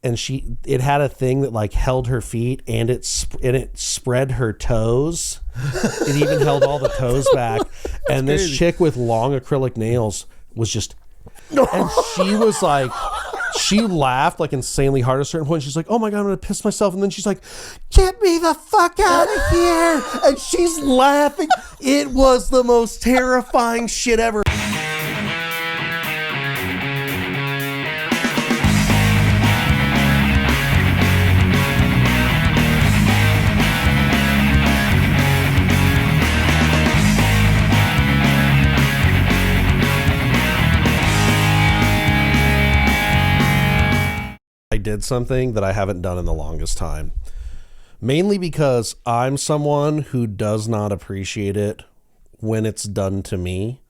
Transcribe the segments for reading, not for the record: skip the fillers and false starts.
and it had a thing that like held her feet, and it spread her toes. It even held all the toes back. And this crazy. chick with long acrylic nails was just, and she was like, she laughed like insanely hard at a certain point. She's like, oh my God, I'm gonna piss myself. And then she's like, get me the fuck out of here. And she's laughing. It was the most terrifying shit ever. Did something that I haven't done in the longest time, mainly because I'm someone who does not appreciate it when it's done to me.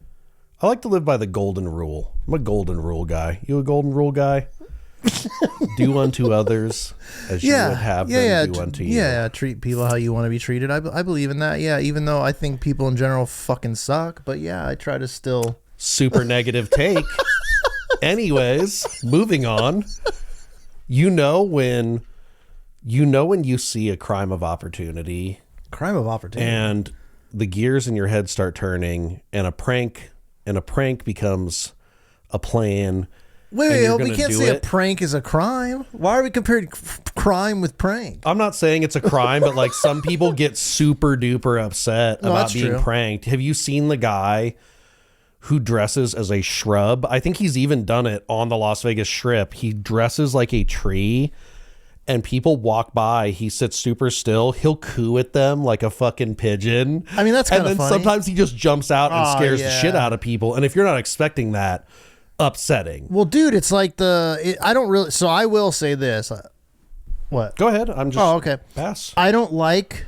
I like to live by the golden rule. I'm a golden rule guy. You a golden rule guy? Do unto others as you would have them do unto you. Yeah, treat people how you want to be treated. I believe in that. Yeah, even though I think people in general fucking suck, but yeah, I try to still super negative take. Anyways, moving on. You know when you see a crime of opportunity, and the gears in your head start turning, and a prank becomes a plan. Wait, we can't say a prank is a crime. Why are we comparing crime with prank? I'm not saying it's a crime, but like some people get super duper upset about being pranked. Have you seen the guy who dresses as a shrub? I think he's even done it on the Las Vegas Strip. He dresses like a tree, and people walk by. He sits super still. He'll coo at them like a fucking pigeon. I mean, that's kind of funny. And then sometimes he just jumps out and scares the shit out of people. And if you're not expecting that, upsetting. Well, dude, it's like I don't really. So I will say this. What? Go ahead. I'm just. Oh, okay. Pass. I don't like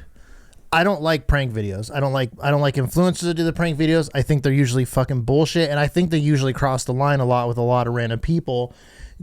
prank videos. I don't like influencers that do the prank videos. I think they're usually fucking bullshit, and I think they usually cross the line a lot with a lot of random people.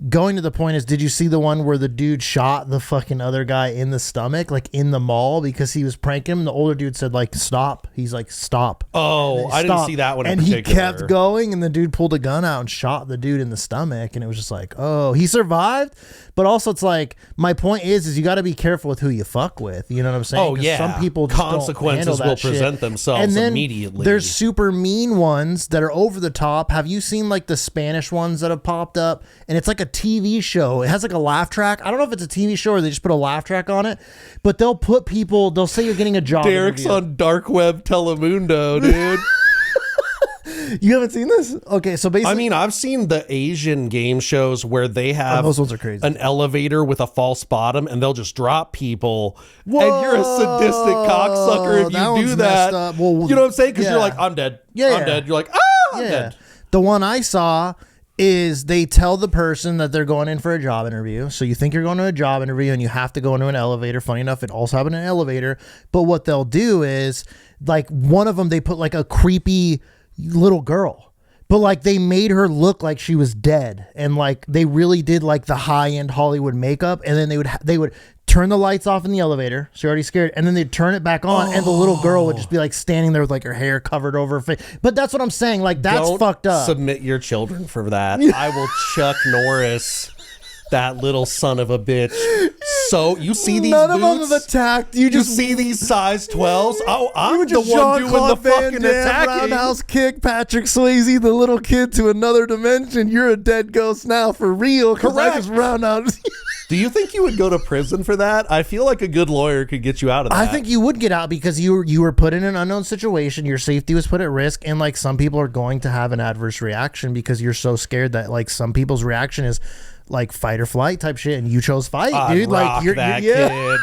Going to the point is, did you see the one where the dude shot the fucking other guy in the stomach, like in the mall, because he was pranking him? The older dude said, like, stop. He's like, stop. Oh, I didn't see that one in particular. And he kept going, and the dude pulled a gun out and shot the dude in the stomach, and it was just like, oh, he survived. But also, it's like, my point is you got to be careful with who you fuck with. You know what I'm saying? Oh, yeah. Some people just consequences will present themselves and then immediately. There's super mean ones that are over the top. Have you seen like the Spanish ones that have popped up? And it's like a TV show. It has like a laugh track. I don't know if it's a TV show or they just put a laugh track on it, but they'll say you're getting a job. Derek's interview. on dark web Telemundo, dude. You haven't seen this? Okay, so basically, I mean, I've seen the Asian game shows where they have those ones are crazy. An elevator with a false bottom, and they'll just drop people. Whoa, and you're a sadistic cocksucker if you do that. Well, you know what I'm saying? Because you're like, I'm dead. I'm dead. You're like, I'm dead. The one I saw is they tell the person that they're going in for a job interview. So you think you're going to a job interview and you have to go into an elevator. Funny enough, it also happened in an elevator. But what they'll do is, like, one of them, they put like a creepy little girl, but like they made her look like she was dead, and like they really did like the high-end Hollywood makeup, and then they would turn the lights off in the elevator, so you're already scared, and then they'd turn it back on, and the little girl would just be like standing there with like her hair covered over her face. But that's what I'm saying, like that's fucked up. Submit your children for that. I will Chuck Norris that little son of a bitch. So you see these none boots? of them have attacked. You see these size 12s? Oh, I'm the one doing the fucking attacking. Roundhouse kick Patrick Swayze, the little kid, to another dimension. You're a dead ghost now for real. Correct. I just roundhouse. Do you think you would go to prison for that? I feel like a good lawyer could get you out of that. I think you would get out because you were put in an unknown situation. Your safety was put at risk, and like some people are going to have an adverse reaction because you're so scared that like some people's reaction is like fight or flight type shit, and you chose fight, dude. Like you're that yeah. kid.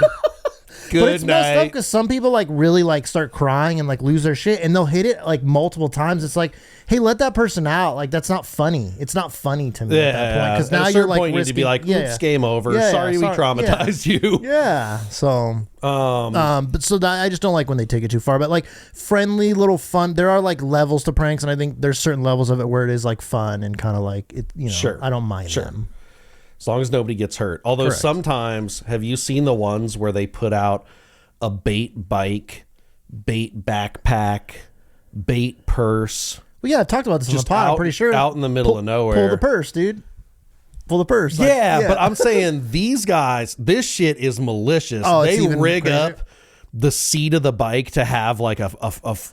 Good but it's night. messed up because some people like really like start crying and like lose their shit, and they'll hit it like multiple times. It's like, hey, let that person out. Like that's not funny. It's not funny to me at that point because now you're like point, you need to be like, oops, game over. Sorry, we traumatized you. Yeah. So, but so that I just don't like when they take it too far. But like friendly little fun. There are like levels to pranks, and I think there's certain levels of it where it is like fun and kind of like it. You know, sure. I don't mind them. As long as nobody gets hurt. Although sometimes, have you seen the ones where they put out a bait bike, bait backpack, bait purse? Well, yeah, I talked about this on the pod. I'm pretty sure. Out in the middle of nowhere. Pull the purse, dude. pull the purse. Yeah, but I'm saying these guys, this shit is malicious. They rig up the seat of the bike to have like a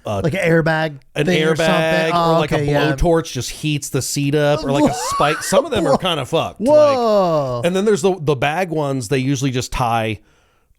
like an airbag, or like a blowtorch just heats the seat up, or like a spike. Some of them are kind of fucked. Whoa! Like, and then there's the bag ones. They usually just tie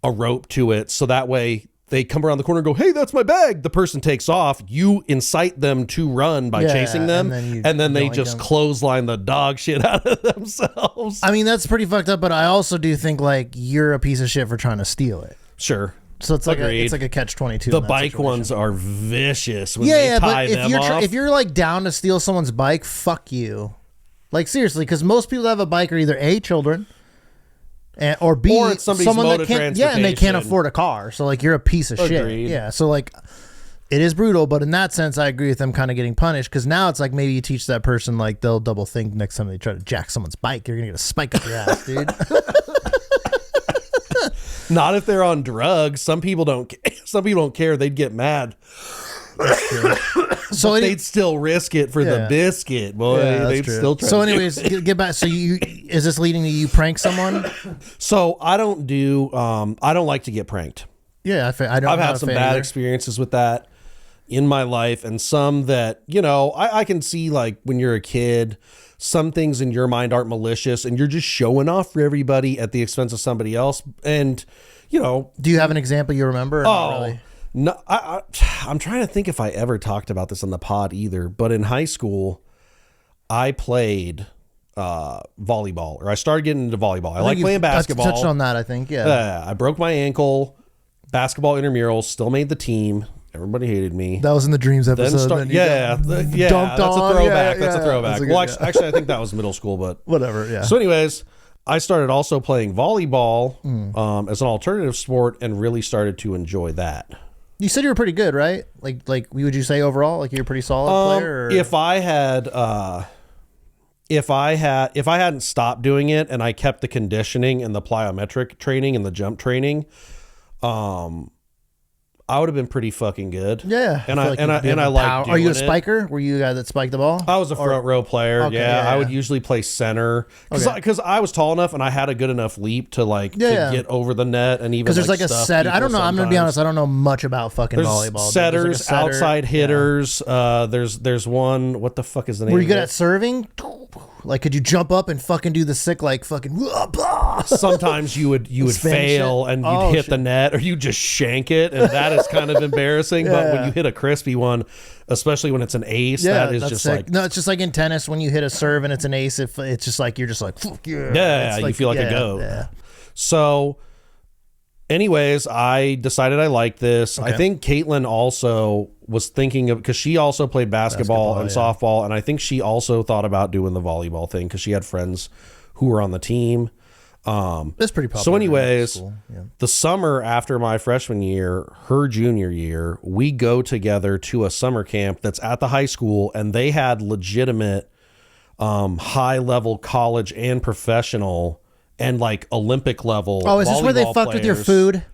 a rope to it, so that way they come around the corner and go, "Hey, that's my bag." The person takes off. You incite them to run by chasing them, and then they just clothesline the dog shit out of themselves. I mean, that's pretty fucked up. But I also do think like you're a piece of shit for trying to steal it. Sure. So it's like a catch-22. The bike ones are vicious when they tie them off. If you're like down to steal someone's bike, fuck you. Like seriously, because most people that have a bike are either A, children, or B, or it's someone that can't, and they can't afford a car. So like you're a piece of shit. Yeah. So like it is brutal, but in that sense, I agree with them kind of getting punished, because now it's like maybe you teach that person like they'll double think next time they try to jack someone's bike. You're gonna get a spike up your ass, dude. Not if they're on drugs. Some people don't. Some people don't care. They'd get mad. So they'd still risk it for the biscuit, boy. They'd still try. So, anyways, get back. So, is this leading to you prank someone? So I don't do. I don't like to get pranked. Yeah, I've had some bad experiences with that in my life, and some that I can see, like when you're a kid. Some things in your mind aren't malicious, and you're just showing off for everybody at the expense of somebody else. And, do you have an example you remember? Or not really? No, I'm trying to think if I ever talked about this on the pod either. But in high school, I played volleyball, or I started getting into volleyball. I like playing basketball. Touched on that, I think. Yeah. I broke my ankle. Basketball intramural, still made the team. Everybody hated me. That was in the Dreams episode. That's a throwback. That's a throwback. Actually, I think that was middle school, but whatever. Yeah. So, anyways, I started also playing volleyball as an alternative sport, and really started to enjoy that. You said you were pretty good, right? Like, would you say overall, like you're a pretty solid player? Or? If I hadn't stopped doing it, and I kept the conditioning and the plyometric training and the jump training, I would have been pretty fucking good. Yeah. And I like doing Are you a spiker? Were you a guy that spiked the ball? I was a front row player. Okay, yeah. I would usually play center because I was tall enough and I had a good enough leap to to get over the net, and even because there's like a set. I don't know. I'm gonna be honest. I don't know much about fucking volleyball. Setters, outside hitters. There's one. What the fuck is the name? Were you good at serving? Like, could you jump up and fucking do the sick, like fucking? Sometimes you would fail and you'd hit the net, or you just shank it, and that is kind of embarrassing. But when you hit a crispy one, especially when it's an ace, that is just sick. Like no, it's just like in tennis when you hit a serve and it's an ace. If it's just like you're just like fuck yeah, yeah, you feel like a goat. Yeah. So, anyways, I decided I liked this. Okay. I think Caitlin also was thinking of, because she also played basketball and softball, and I think she also thought about doing the volleyball thing because she had friends who were on the team. That's pretty popular. So anyways, the summer after my freshman year, her junior year, we go together to a summer camp that's at the high school, and they had legitimate high level college and professional and like Olympic level. Oh, is this where they fucked with your food?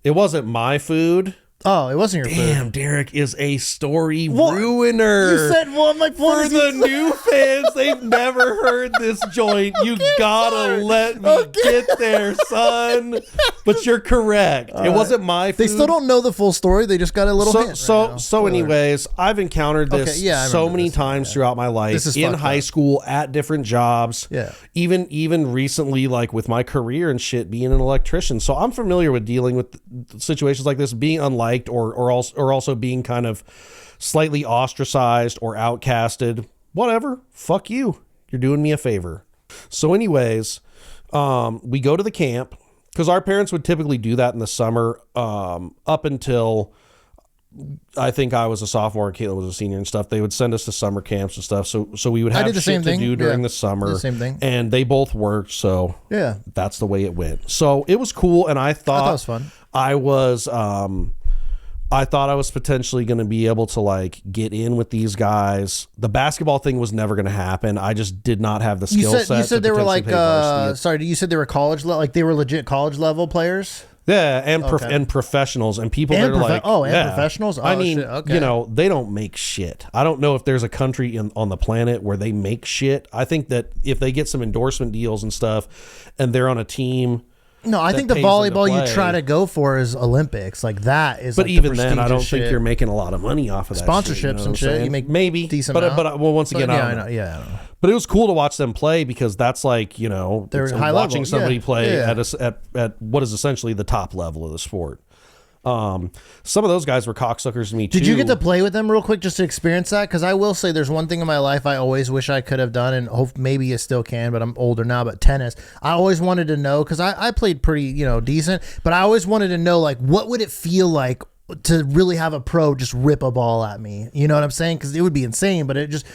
It wasn't my food. Oh, it wasn't your food. Damn, Derek is a story ruiner. You said, well, my point is the new fans, they've never heard this joint. You gotta let me get there, son. But you're correct. It wasn't my food. They still don't know the full story. They just got a little hint. So anyways, I've encountered this so many times throughout my life, in high school, at different jobs. Yeah. Even recently, like with my career and shit, being an electrician. So I'm familiar with dealing with situations like this, being unliked or also being kind of slightly ostracized or outcasted. Whatever. Fuck you. You're doing me a favor. So anyways, we go to the camp because our parents would typically do that in the summer up until I think I was a sophomore and Caitlin was a senior and stuff. They would send us to summer camps and stuff. So we would have shit to do during the summer. The same thing. And they both worked. So that's the way it went. So it was cool. And I thought it was fun. I thought I was potentially going to be able to like get in with these guys. The basketball thing was never going to happen. I just did not have the skill set. You said they were like, sorry, you said they were college level, like they were legit college level players? Yeah, and professionals and people that are professionals. Oh, I mean, shit. Okay. you know, they don't make shit. I don't know if there's a country on the planet where they make shit. I think that if they get some endorsement deals and stuff, and they're on a team. No, I think the volleyball you try to go for is Olympics. Like that is. But like even then, I don't think you're making a lot of money off of that. Sponsorships and shit. You make maybe decent. But once again, I don't know. But it was cool to watch them play because that's like, you know, they're high watching level. somebody play at what is essentially the top level of the sport. Some of those guys were cocksuckers to me too. Did you get to play with them real quick just to experience that? Because I will say there's one thing in my life I always wish I could have done, and hope maybe you still can, but I'm older now. But tennis, I always wanted to know, because I played pretty, you know, decent, but I always wanted to know, like, what would it feel like to really have a pro just rip a ball at me? You know what I'm saying? Because it would be insane, but it just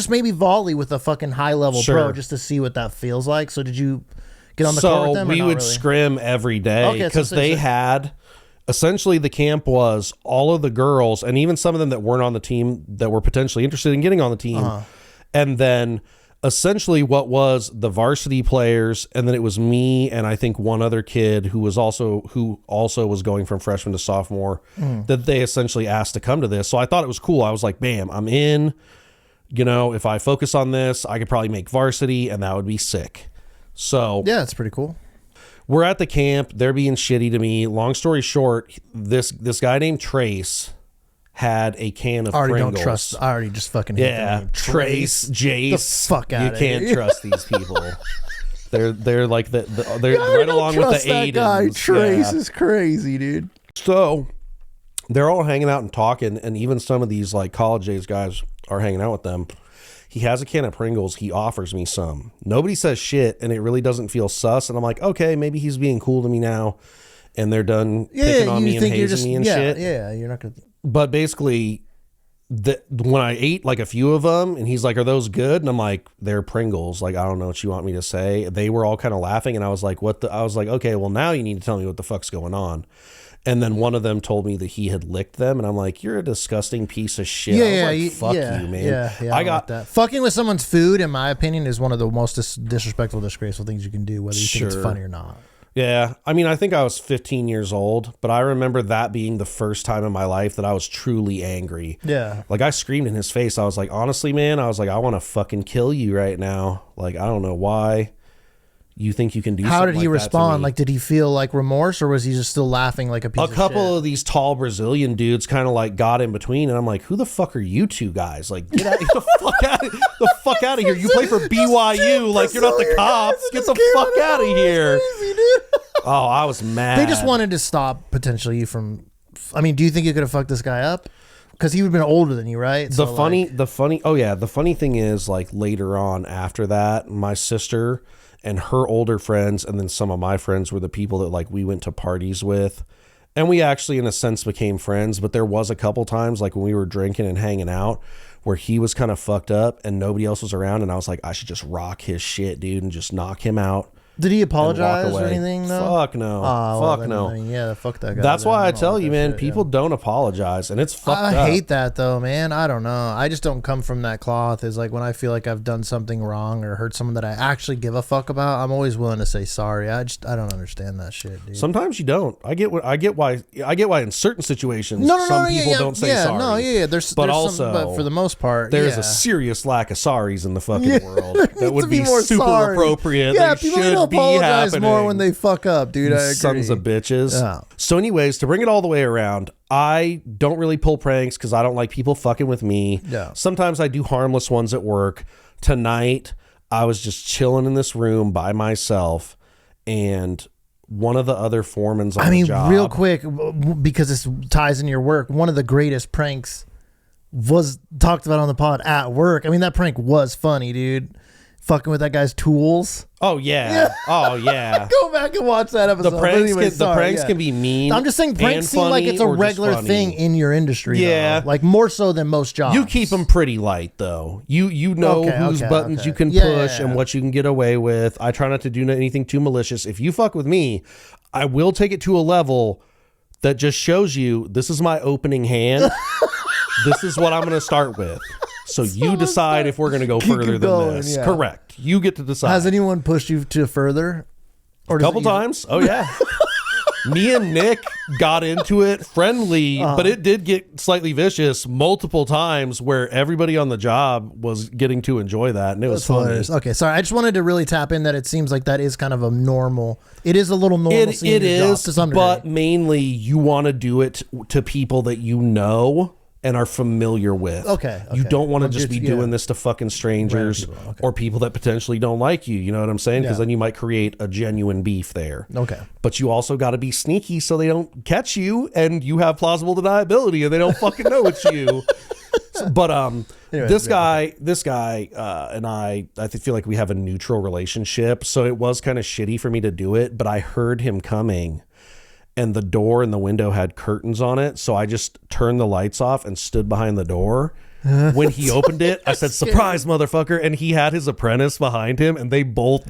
maybe volley with a fucking high level pro just to see what that feels like. So did you get on the court with them? So we would scrim every day because they had. Essentially, the camp was all of the girls, and even some of them that weren't on the team that were potentially interested in getting on the team. And then essentially what was the varsity players, and then it was me and I think one other kid who also was going from freshman to sophomore, that they essentially asked to come to this. So I thought it was cool. I was like, bam, I'm in. You know, if I focus on this, I could probably make varsity, and that would be sick. So yeah, it's pretty cool. We're at the camp. They're being shitty to me. Long story short, this guy named Trace had a can of Pringles. I already just fucking hate the name. Trace, Jace. The fuck out of here. You can't trust these people. They're like they're right along with the Aidens. Guy. Trace is crazy, dude. So they're all hanging out and talking, and even some of these like college age guys are hanging out with them. He has a can of Pringles. He offers me some. Nobody says shit, and it really doesn't feel sus. And I'm like, okay, maybe he's being cool to me now, and they're done picking on me and hazing me and shit. Yeah, you're not gonna. But basically, when I ate like a few of them, and he's like, "Are those good?" And I'm like, "They're Pringles." Like, I don't know what you want me to say. They were all kind of laughing, and I was like, "What the?" I was like, "Okay, well now you need to tell me what the fuck's going on." And then one of them told me that he had licked them, and I'm like, "You're a disgusting piece of shit." Fuck you, man. Yeah, I got that. Fucking with someone's food, in my opinion, is one of the most disrespectful, disgraceful things you can do, whether you think it's funny or not. Yeah, I mean, I think I was 15 years old, but I remember that being the first time in my life that I was truly angry. Yeah. Like, I screamed in his face. I was like, honestly, man, I was like, I want to fucking kill you right now. Like, I don't know why you think you can do something like that. How did he respond? Like, did he feel like remorse, or was he just still laughing like a piece of shit? A couple of these tall Brazilian dudes kind of like got in between, and I'm like, who the fuck are you two guys? Like, get the fuck out of here. You play for BYU. Like, you're not the cops. Get the fuck out of here. Crazy, dude. Oh, I was mad. They just wanted to stop potentially you from. I mean, do you think you could have fucked this guy up? Because he would have been older than you, right? The funny thing is, like, later on after that, my sister and her older friends, and then some of my friends were the people that like we went to parties with, and we actually in a sense became friends. But there was a couple times like when we were drinking and hanging out where he was kind of fucked up and nobody else was around, and I was like, I should just rock his shit, dude, and just knock him out. Did he apologize or anything? No? Fuck no. Fuck no. Yeah, fuck that guy. That's why I tell you, man, people don't apologize, and it's fucked up. I hate that, though, man. I don't know. I just don't come from that cloth. Is like when I feel like I've done something wrong or hurt someone that I actually give a fuck about, I'm always willing to say sorry. I don't understand that shit, dude. Sometimes you don't. I get why in certain situations some people don't say sorry. There's also some, but for the most part, there's a serious lack of sorries in the fucking world. That would be super appropriate. Yeah, they people should be happening. More when they fuck up, dude. I agree. Sons of bitches. Yeah. So anyways, to bring it all the way around, I don't really pull pranks because I don't like people fucking with me. Yeah. Sometimes I do harmless ones at work. Tonight, I was just chilling in this room by myself, and one of the other foremans on the job. Real quick, because this ties into your work, one of the greatest pranks was talked about on the pod at work. I mean, that prank was funny, dude. Fucking with that guy's tools. Oh yeah. Oh yeah. Go back and watch that episode. The pranks can be mean. I'm just saying pranks seem like it's a regular thing in your industry. Yeah, though. Like more so than most jobs. You keep them pretty light though. You know whose buttons you can push and what you can get away with. I try not to do anything too malicious. If you fuck with me, I will take it to a level that just shows you this is my opening hand. This is what I'm going to start with. So you decide if we're going to go further than this. Yeah. Correct. You get to decide. Has anyone pushed you to further? Or a couple times. Oh, yeah. Me and Nick got into it friendly, but it did get slightly vicious multiple times where everybody on the job was getting to enjoy that, and it was funny. Hilarious. Okay, sorry. I just wanted to really tap in that it seems like that is kind of a normal. It is a little normal. It is, to some degree. But mainly you want to do it to people that you know and are familiar with. Okay. You don't want to just be doing this to fucking strangers or people that potentially don't like you. You know what I'm saying? Because then you might create a genuine beef there. Okay. But you also got to be sneaky so they don't catch you and you have plausible deniability and they don't fucking know it's you. But anyways, this guy and I feel like we have a neutral relationship. So it was kind of shitty for me to do it, but I heard him coming. And the door and the window had curtains on it. So I just turned the lights off and stood behind the door. When he opened it, I said, "Surprise, motherfucker." And he had his apprentice behind him and they both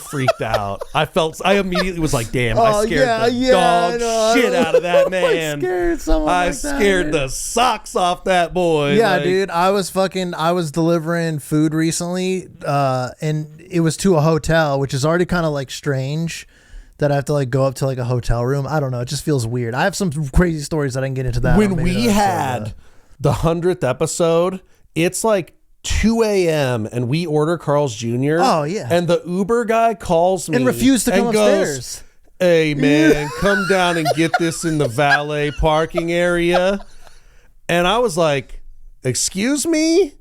freaked out. I immediately was like, damn, I scared the dog shit out of that man. I scared the socks off that boy. Yeah, dude. I was delivering food recently, and it was to a hotel, which is already kind of like strange. That I have to like go up to like a hotel room. I don't know. It just feels weird. I have some crazy stories that I can get into that. When we had the 100th episode, it's like 2 a.m. and we order Carl's Jr. Oh yeah. And the Uber guy calls me and refused to come upstairs. Hey man, come down and get this in the valet parking area. And I was like, excuse me?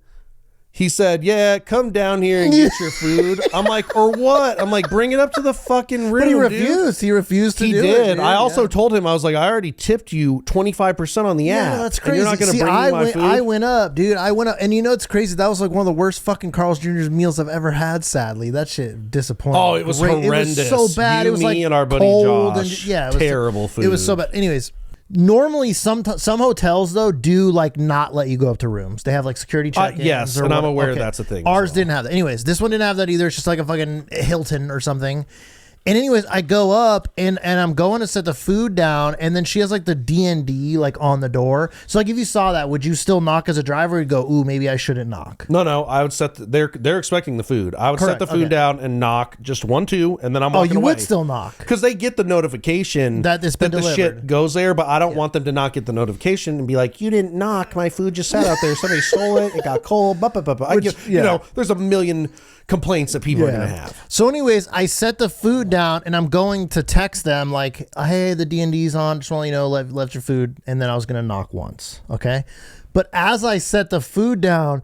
He said, yeah, come down here and get your food. I'm like, or what? I'm like, bring it up to the fucking room. But he refused. Dude. He refused to do it. He did. I also told him, I was like, I already tipped you 25% on the app. Yeah, that's crazy. You're not going to bring me my food? I went up, dude. I went up. And you know, it's crazy. That was like one of the worst fucking Carl's Jr.'s meals I've ever had, sadly. That shit disappointed. Oh, it was horrendous. It was so bad. It was like and our buddy Josh. Yeah, it was terrible food. It was so bad. Anyways. Normally, some hotels though do like not let you go up to rooms. They have like security check-ins. Yes, and I'm aware that's a thing. Ours didn't have that. Anyways, this one didn't have that either. It's just like a fucking Hilton or something. And anyways, I go up and I'm going to set the food down, and then she has like the D&D like on the door. So like if you saw that, would you still knock as a driver? Or go, ooh, maybe I shouldn't knock. No, I would set. They're expecting the food. I would set the food down and knock just 1, 2, and then I'm walking away. Oh, you would still knock because they get the notification that the shit goes there, but I don't want them to not get the notification and be like, you didn't knock. My food just sat out there. Somebody stole it. It got cold. You know, there's a million complaints that people are gonna have. So anyways, I set the food down and I'm going to text them like, hey, the D&D's on, just want to left your food. And then I was gonna knock once. Okay, but as I set the food down,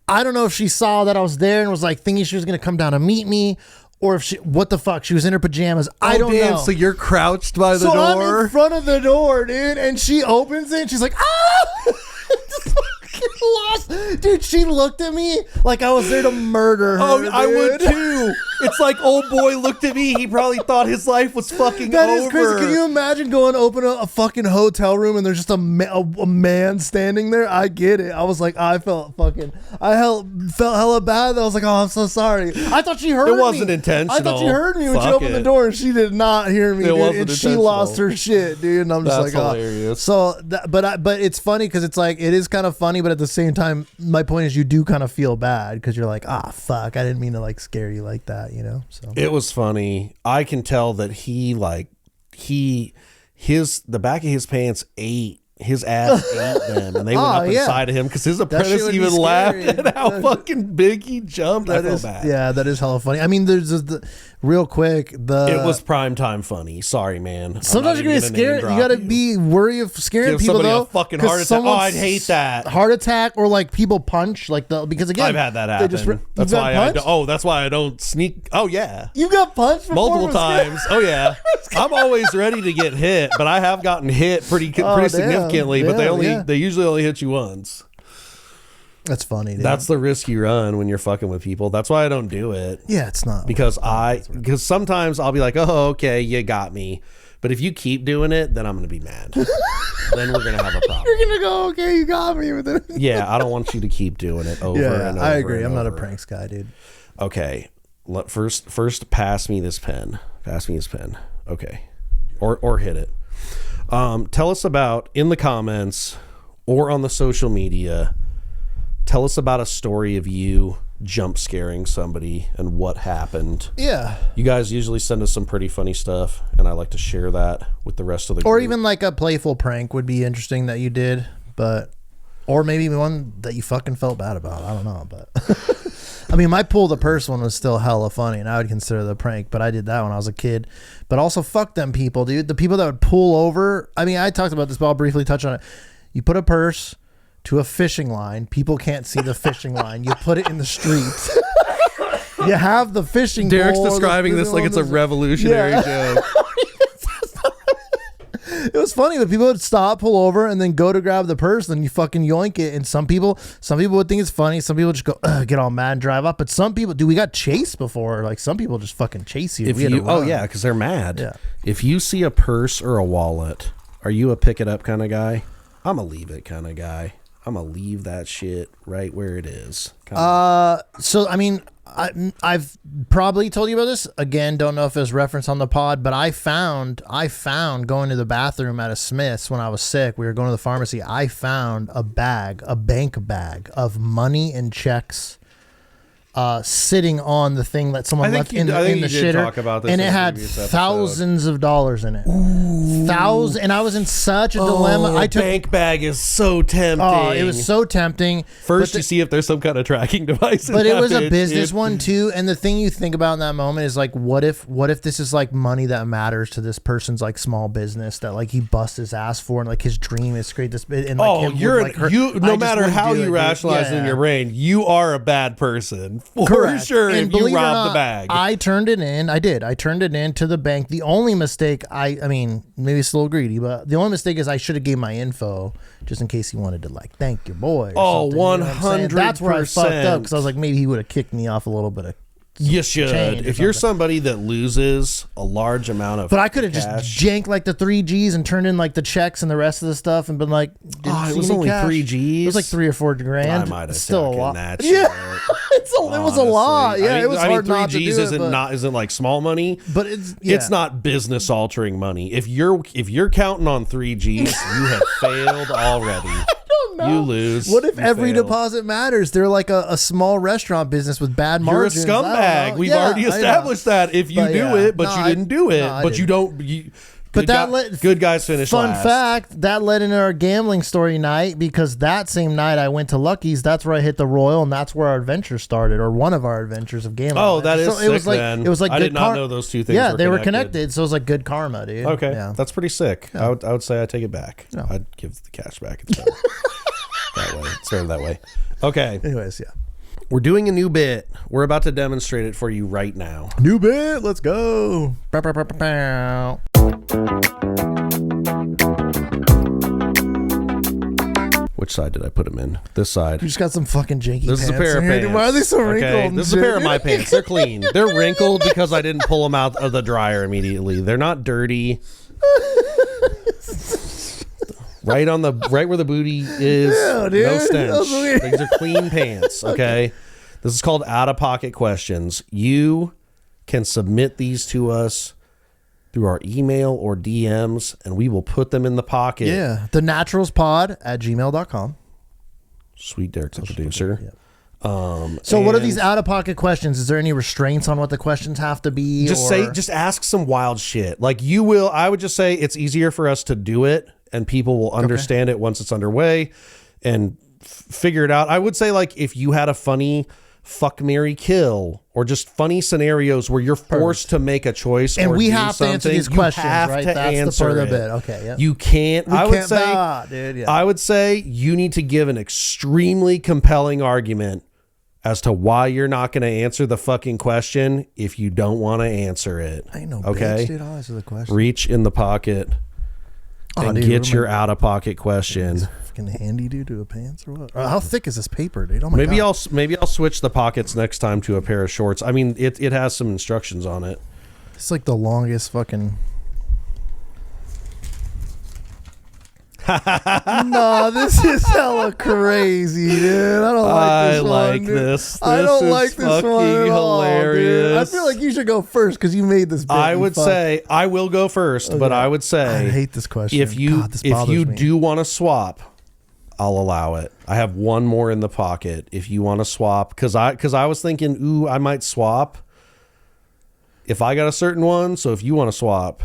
I don't know if she saw that I was there and was like thinking she was gonna come down and meet me, or if she, what the fuck, she was in her pajamas. I don't know. So you're crouched by the door? I'm in front of the door, dude, and she opens it and she's like, ah! Lost. Dude, she looked at me like I was there to murder her. Oh, dude. I would too. It's like old boy looked at me. He probably thought his life was fucking that over. That is crazy. Can you imagine going to open a fucking hotel room and there's just a man standing there? I get it. I was like, I felt hella bad. I was like, oh, I'm so sorry. I thought she heard me. It wasn't intentional. I thought she heard me when she opened the door, and she did not hear me. It wasn't and she lost her shit, dude. And I'm just That's like, hilarious. Oh. So, but it's funny because it's like it is kind of funny, but at the same time, my point is you do kind of feel bad because you're like, ah, fuck, I didn't mean to like scare you like that, you know. So it was funny. I can tell that the back of his pants ate. His ass ate them, and they went up inside of him because his apprentice even laughed at how fucking big he jumped. I feel bad. Yeah, that is hella funny. I mean, there's real quick. It was primetime funny. Sorry, man. Sometimes you're gonna scare. You gotta be worried of scaring people though. A fucking heart attack. Oh, I'd hate that. Heart attack or like people punch because again, I've had that happen. That's why I don't sneak. Oh yeah, you got punched multiple times. Oh yeah, I'm always ready to get hit, but I have gotten hit pretty significantly. But they usually only hit you once. That's funny, dude. That's the risk you run when you're fucking with people. That's why I don't do it. Yeah, it's not. Because sometimes I'll be like, oh, okay, you got me. But if you keep doing it, then I'm going to be mad. Then we're going to have a problem. You're going to go, okay, you got me. Yeah, I don't want you to keep doing it over and over. I agree. I'm not a pranks guy, dude. Okay. First, pass me this pen. Pass me his pen. Okay. Or hit it. Tell us about, in the comments or on the social media, tell us about a story of you jump scaring somebody and what happened. Yeah. You guys usually send us some pretty funny stuff, and I like to share that with the rest of the group. Or even like a playful prank would be interesting that you did, but or maybe one that you fucking felt bad about. I don't know, but I mean, my pull the purse one was still hella funny, and I would consider the prank, but I did that when I was a kid. But also, fuck them people, dude. The people that would pull over. I mean, I talked about this, but I'll briefly touch on it. You put a purse to a fishing line. People can't see the fishing line. You put it in the street. You have the fishing. Derek's describing this like it's a revolutionary joke. It was funny, but people would stop, pull over, and then go to grab the purse, and you fucking yoink it. And some people would think it's funny. Some people just go, get all mad and drive up. But some people, dude, we got chased before. Like, some people just fucking chase you. Oh yeah, because they're mad. Yeah. If you see a purse or a wallet, are you a pick it up kind of guy? I'm a leave it kind of guy. I'm gonna leave that shit right where it is. So I mean, I've probably told you about this. Again, don't know if it was referenced on the pod, but I found going to the bathroom at a Smith's when I was sick. We were going to the pharmacy. I found a bank bag of money and checks sitting on the thing that someone left in the shitter. Talk about this, and it had thousands of dollars in it. Thousands, and I was in such a dilemma. I took bank bag is so tempting. Oh, it was so tempting. First, you see if there's some kind of tracking device. But it was a business one too, and the thing you think about in that moment is like, what if this is like money that matters to this person's like small business that like he busts his ass for, and like his dream is to create this. And like, no matter how you rationalize it in your brain, you are a bad person. For sure, and if you robbed the bag. I turned it in. I did. I turned it in to the bank. The only mistake, I mean, maybe it's a little greedy, but the only mistake is I should have gave my info just in case he wanted to like thank your boy. Or 100%. That's where I fucked up because I was like, maybe he would have kicked me off a little bit of. You should. If you're somebody that loses a large amount of, but I could have just janked like the 3 G's and turned in like the checks and the rest of the stuff and been like, it was only cash. 3 G's. It was like 3 or 4 grand. I might have still a lot. That yeah, it was a lot. Yeah, it was hard not to do. 3 G's isn't like small money, but it's not business altering money. If you're counting on 3 G's, you have failed already. You lose. What if every deposit matters? They're like a small restaurant business with bad margins. You're a scumbag. We've already established that. If you do it, but you didn't do it, but you don't. Good guys finish last. Fun fact, that led into our gambling story night because that same night I went to Lucky's. That's where I hit the Royal, and that's where our adventure started, or one of our adventures of gambling. Oh, that is so sick, it was like I did not know those two things. Yeah, they were connected, so it was like good karma, dude. Okay, yeah. That's pretty sick. Yeah. I would say I take it back. No. I'd give the cash back. It's better. That way. It's better that way. Okay. Anyways, yeah. We're doing a new bit. We're about to demonstrate it for you right now. New bit. Let's go. Which side did I put them in? This side. You just got some fucking janky pants. This is a pair of pants. Why are they so wrinkled? Okay. This is a pair of my pants. They're clean. They're wrinkled because I didn't pull them out of the dryer immediately. They're not dirty. Right where the booty is, no stench. These are clean pants, okay? This is called out-of-pocket questions. You can submit these to us through our email or DMs, and we will put them in the pocket. Yeah, thenaturalspod@gmail.com. Sweet Derek's a producer. Yeah. So what are these out-of-pocket questions? Is there any restraints on what the questions have to be? Just ask some wild shit. Like I would just say it's easier for us to do it, and people will understand it once it's underway and figure it out. I would say, like, if you had a funny fuck, marry, kill, or just funny scenarios where you're forced to make a choice, and or we have to answer these questions, right? That's the part of the bit. Okay, yeah. You can't. I would say you need to give an extremely compelling argument as to why you're not going to answer the fucking question if you don't want to answer it. I know. Okay, bitch, dude, I'll answer the question. Reach in the pocket. Get your out-of-pocket question. Fucking handy, dude, to a pants or what? How thick is this paper, dude? Oh my maybe God. I'll switch the pockets next time to a pair of shorts. I mean, it has some instructions on it. It's like the longest fucking. No, this is hella crazy, dude. I don't like this one. I don't like this one at all, dude. I feel like you should go first because you made this bit. I would say I will go first, but I would say I hate this question. If you do want to swap, I'll allow it. I have one more in the pocket if you want to swap. Because I was thinking, ooh, I might swap if I got a certain one. So if you want to swap,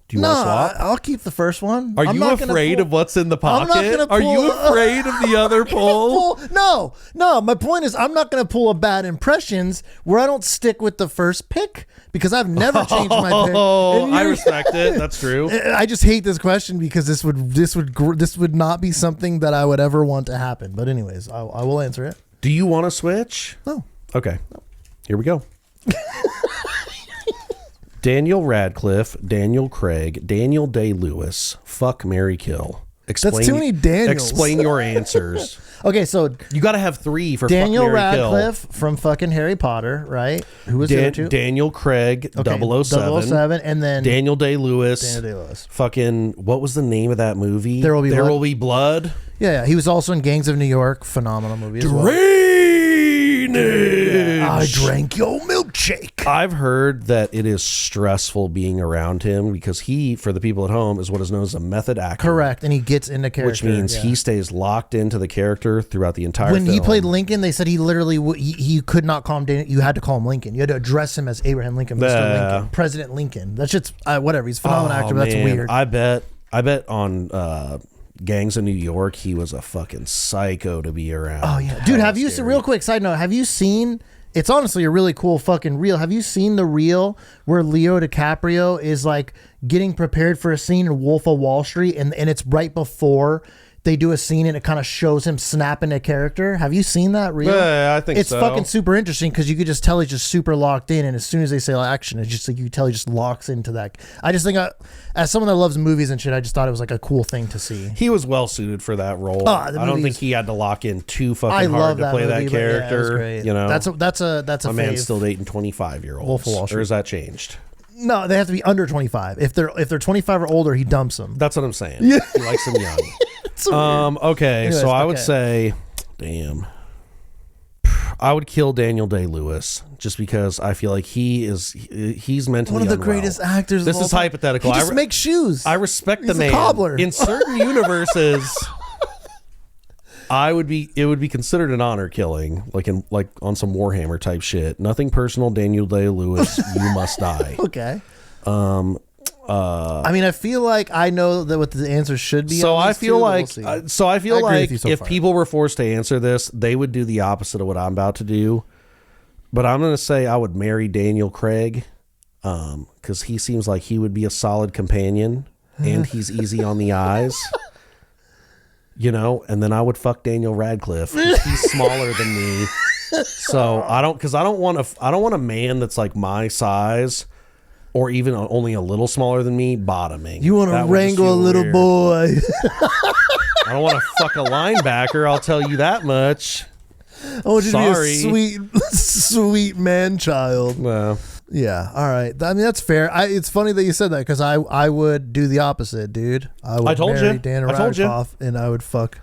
do you want to swap? I'll keep the first one. Are you afraid of what's in the pocket? Are you afraid of the other pull? No. My point is, I'm not going to pull a bad impressions where I don't stick with the first pick because I've never changed my pick. Oh, I respect it. That's true. I just hate this question because this would not be something that I would ever want to happen. But anyways, I will answer it. Do you want to switch? No. Okay. No. Here we go. Daniel Radcliffe, Daniel Craig, Daniel Day-Lewis, fuck, marry, kill. Explain, that's too many Daniels. Explain your answers. Okay, so you got to have 3 for Daniel fuck, marry, Radcliffe kill. From fucking Harry Potter, right? Who was the other two? Daniel Craig, okay, 007, and then Daniel Day-Lewis. Daniel Day-Lewis. Fucking, what was the name of that movie? There Will Be Blood. Yeah, he was also in Gangs of New York. Phenomenal movie as well. Yeah, I drank your milkshake. I've heard that it is stressful being around him because he, for the people at home, is what is known as a method actor. Correct, and he gets into character. Which means he stays locked into the character throughout the entire film. When he played Lincoln, they said he literally, he could not call him Daniel. You had to call him Lincoln. You had to address him as Abraham Lincoln, Mr. Lincoln, President Lincoln. That's just, whatever. He's a phenomenal actor, but that's weird. I bet on... Gangs of New York, he was a fucking psycho to be around. Oh yeah, dude. Have you seen? Real quick side note. Have you seen? It's honestly a really cool fucking reel. Have you seen the reel where Leo DiCaprio is like getting prepared for a scene in Wolf of Wall Street, and it's right before they do a scene and it kind of shows him snap into character? Have you seen that reel? Yeah, I think it's so. fucking super interesting because you could just tell he's just super locked in, and as soon as they say action, it's just like you can tell he just locks into that. I just think, as someone that loves movies and shit, I just thought it was like a cool thing to see. He was well suited for that role. I don't think he had to lock in too fucking hard to play that character. Yeah, you know, that's a my man's still dating 25-year-olds. Wolf of Wall Street. Or has that changed? No, they have to be under 25. If they're 25 or older, he dumps them. That's what I'm saying. Yeah. He likes them young. Okay, anyways, so I would say, damn, I would kill Daniel Day-Lewis just because I feel like he's mentally one of the unwell. Greatest actors. This is hypothetical. He just makes shoes. I respect the man. A cobbler. In certain universes, it would be considered an honor killing, like on some Warhammer type shit. Nothing personal, Daniel Day-Lewis. You must die. Okay. I mean, I feel like I know that what the answer should be. So I feel like, if far. people were forced to answer this, they would do the opposite of what I'm about to do. But I'm going to say I would marry Daniel Craig, because he seems like he would be a solid companion, and he's easy on the eyes. You know, and then I would fuck Daniel Radcliffe. 'Cause he's smaller than me, so I don't want a man that's like my size. Or even only a little smaller than me, bottoming. You want to wrangle a little boy. I don't want to fuck a linebacker, I'll tell you that much. I want you to be a sweet man child. No. Yeah, all right. I mean, that's fair. It's funny that you said that because I would do the opposite, dude. I would marry Dan Radcliffe and I would fuck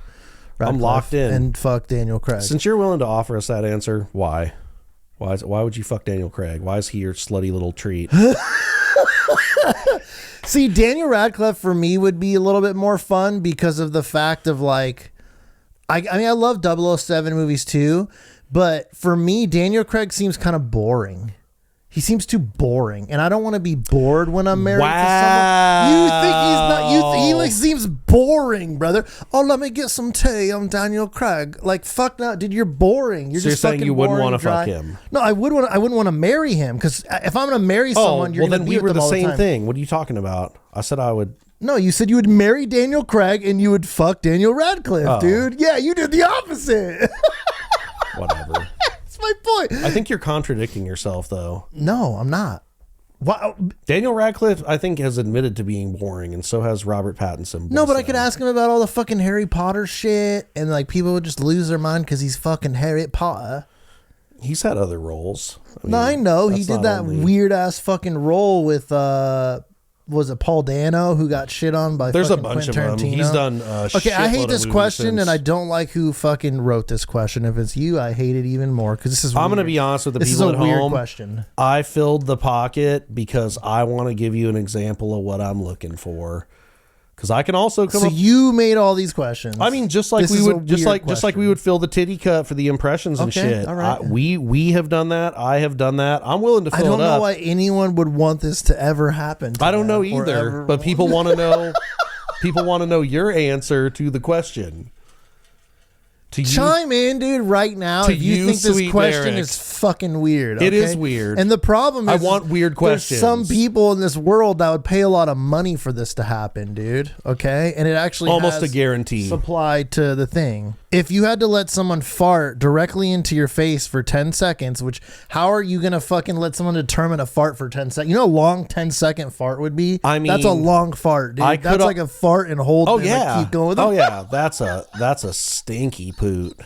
Radcliffe. I'm locked in. And fuck Daniel Craig. Since you're willing to offer us that answer, why? Why would you fuck Daniel Craig? Why is he your slutty little treat? See, Daniel Radcliffe for me would be a little bit more fun because of the fact of like, I mean, I love 007 movies too, but for me, Daniel Craig seems kind of boring. He seems too boring, and I don't want to be bored when I'm married to someone. You think he's not? He like seems boring, brother. Oh, let me get some tea. I'm Daniel Craig. Like fuck no, dude. You're boring. You're so just you're saying fucking you wouldn't want to fuck him? No, I wouldn't want to marry him because if I'm going to marry someone, you're well, going to then be we were with them the all same time. thing. What are you talking about? I said I would. No, you said you would marry Daniel Craig and you would fuck Daniel Radcliffe, dude. Yeah, you did the opposite. Whatever. That's my point. I think you're contradicting yourself, though. No, I'm not. Wow. Daniel Radcliffe, I think, has admitted to being boring, and so has Robert Pattinson. No, but I could ask him about all the fucking Harry Potter shit, and like people would just lose their mind because he's fucking Harry Potter. He's had other roles. I know. He did that weird ass fucking role with was it Paul Dano who got shit on by There's a fucking bunch Quentin of them. Tarantino? He's done okay, I hate this question since. and I don't like who fucking wrote this question. If it's you, I hate it even more because this is weird. I'm going to be honest with the this people is at a weird home. Question. I filled the pocket because I want to give you an example of what I'm looking for. Because I can also come So up. you made all these questions. I mean, just like This we is a would, just weird like we question. would fill the titty cut for the impressions and Okay, shit. all right. We have done that. I have done that. I'm willing to fill I don't it up. know why anyone would want this to ever happen. To I don't know them or either, ever but people want to know. People want to know your answer to the question. To you, chime in, dude, right now to if you you, think this sweet question Derek. is fucking weird. It okay? is weird. And the problem is I want weird there's questions. some people in this world that would pay a lot of money for this to happen, dude. Okay? And it actually Almost has a guarantee. supply to the thing. If you had to let someone fart directly into your face for 10 seconds, which how are you going to fucking let someone determine a fart for 10 seconds? You know how long 10-second fart would be? I mean, that's a long fart, dude. I That's coulda- like a fart and hold. Oh and yeah. keep going with Oh it. yeah. That's a stinky poot.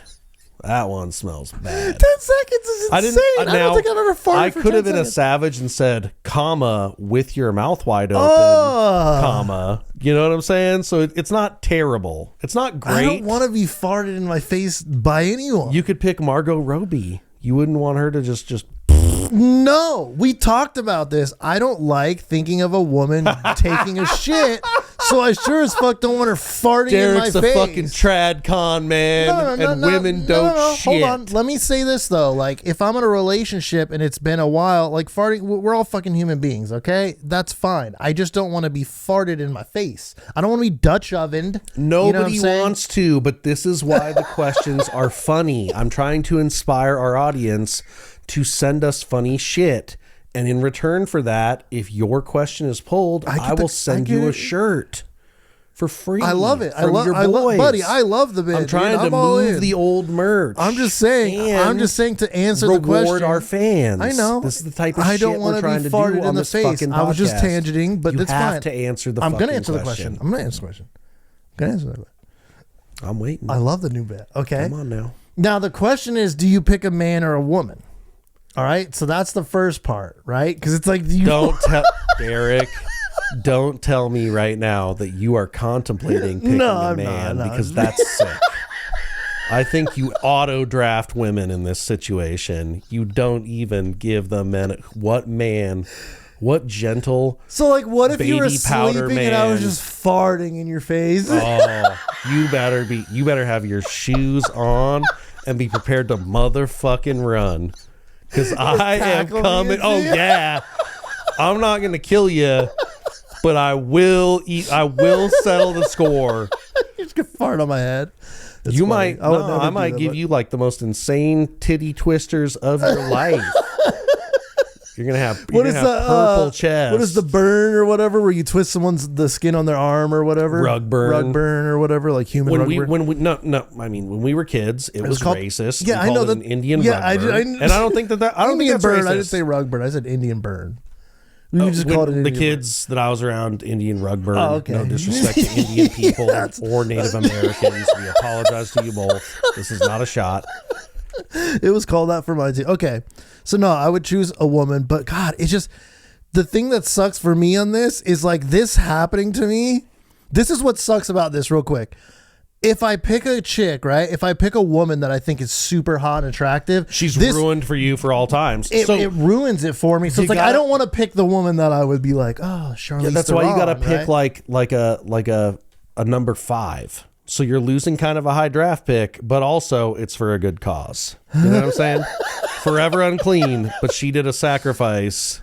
That one smells bad. 10 seconds is insane. I don't think I've ever farted I for could 10 have been seconds. a savage and said, comma, with your mouth wide open, Oh. comma. You know what I'm saying? So it's not terrible. It's not great. I don't want to be farted in my face by anyone. You could pick Margot Robbie. You wouldn't want her to just No, we talked about this. I don't like thinking of a woman taking a shit, so I sure as fuck don't want her farting Derek's in a my face. fucking trad con man, and women don't shit. Hold on. Let me say this though. Like, if I'm in a relationship and it's been a while, like farting, we're all fucking human beings, okay? That's fine. I just don't want to be farted in my face. I don't want to be Dutch ovened. Nobody wants to, but this is why the questions are funny. I'm trying to inspire our audience to send us funny shit. And in return for that, if your question is pulled, I will send you a shirt for free. I love it. I from love, your I love, boys. buddy. I love the bit. I'm trying dude. to all move in. the old merch. I'm just saying. I'm and just saying to answer the question. reward our fans. I know. This is the type of I shit don't we're want to trying be to do farted on in the this face. fucking I was just podcast. tangenting, but you that's have fine. to answer the I'm fucking gonna answer the question. question. I'm gonna answer the question. I'm gonna answer the question. I'm waiting. I love the new bit. Okay. Come on now. Now the question is, do you pick a man or a woman? All right. So that's the first part, right? Because it's like you Don't tell Derek. Don't tell me right now that you are contemplating picking a man because that's sick. I think you auto draft women in this situation. You don't even give the men what gentle. So like, what if you were baby powder sleeping and I was man. just farting in your face? Oh, you better have your shoes on and be prepared to motherfucking run. Because I am tackle me coming. into Oh you. yeah. I'm not gonna kill you, but I will settle the score. You just get fart on my head. That's You funny. might. I would No, never I do might that, give but- you like the most insane titty twisters of your life. You're gonna have purple chest. What is the burn or whatever where you twist the skin on their arm or whatever? Rug burn or whatever, like human when rug we burn. when we no I mean when we were kids it was called- racist. Yeah, We I know called it that- an Indian yeah, rug burn. And I don't think that I don't Indian think that's burn. racist. I didn't say rug burn. I said Indian burn. We would just When call it an the Indian kids that I was around, Indian rug burn. Oh, okay. No disrespect to Indian people or Native Americans. We apologize to you both. This is not a shot. burn. It was called that for mine too. Okay, so no, I would choose a woman, but God, it's just the thing that sucks for me on this is like this happening to me. This is what sucks about this, real quick. If I pick a chick, right? If I pick a woman that I think is super hot and attractive, She's ruined for you for all times. It ruins it for me. So You it's like I don't want to pick the woman that I would be like, oh, Charlize. that's why you got to Theron, pick right? like a number 5. So you're losing kind of a high draft pick, but also it's for a good cause. You know what I'm saying? Forever unclean, but she did a sacrifice.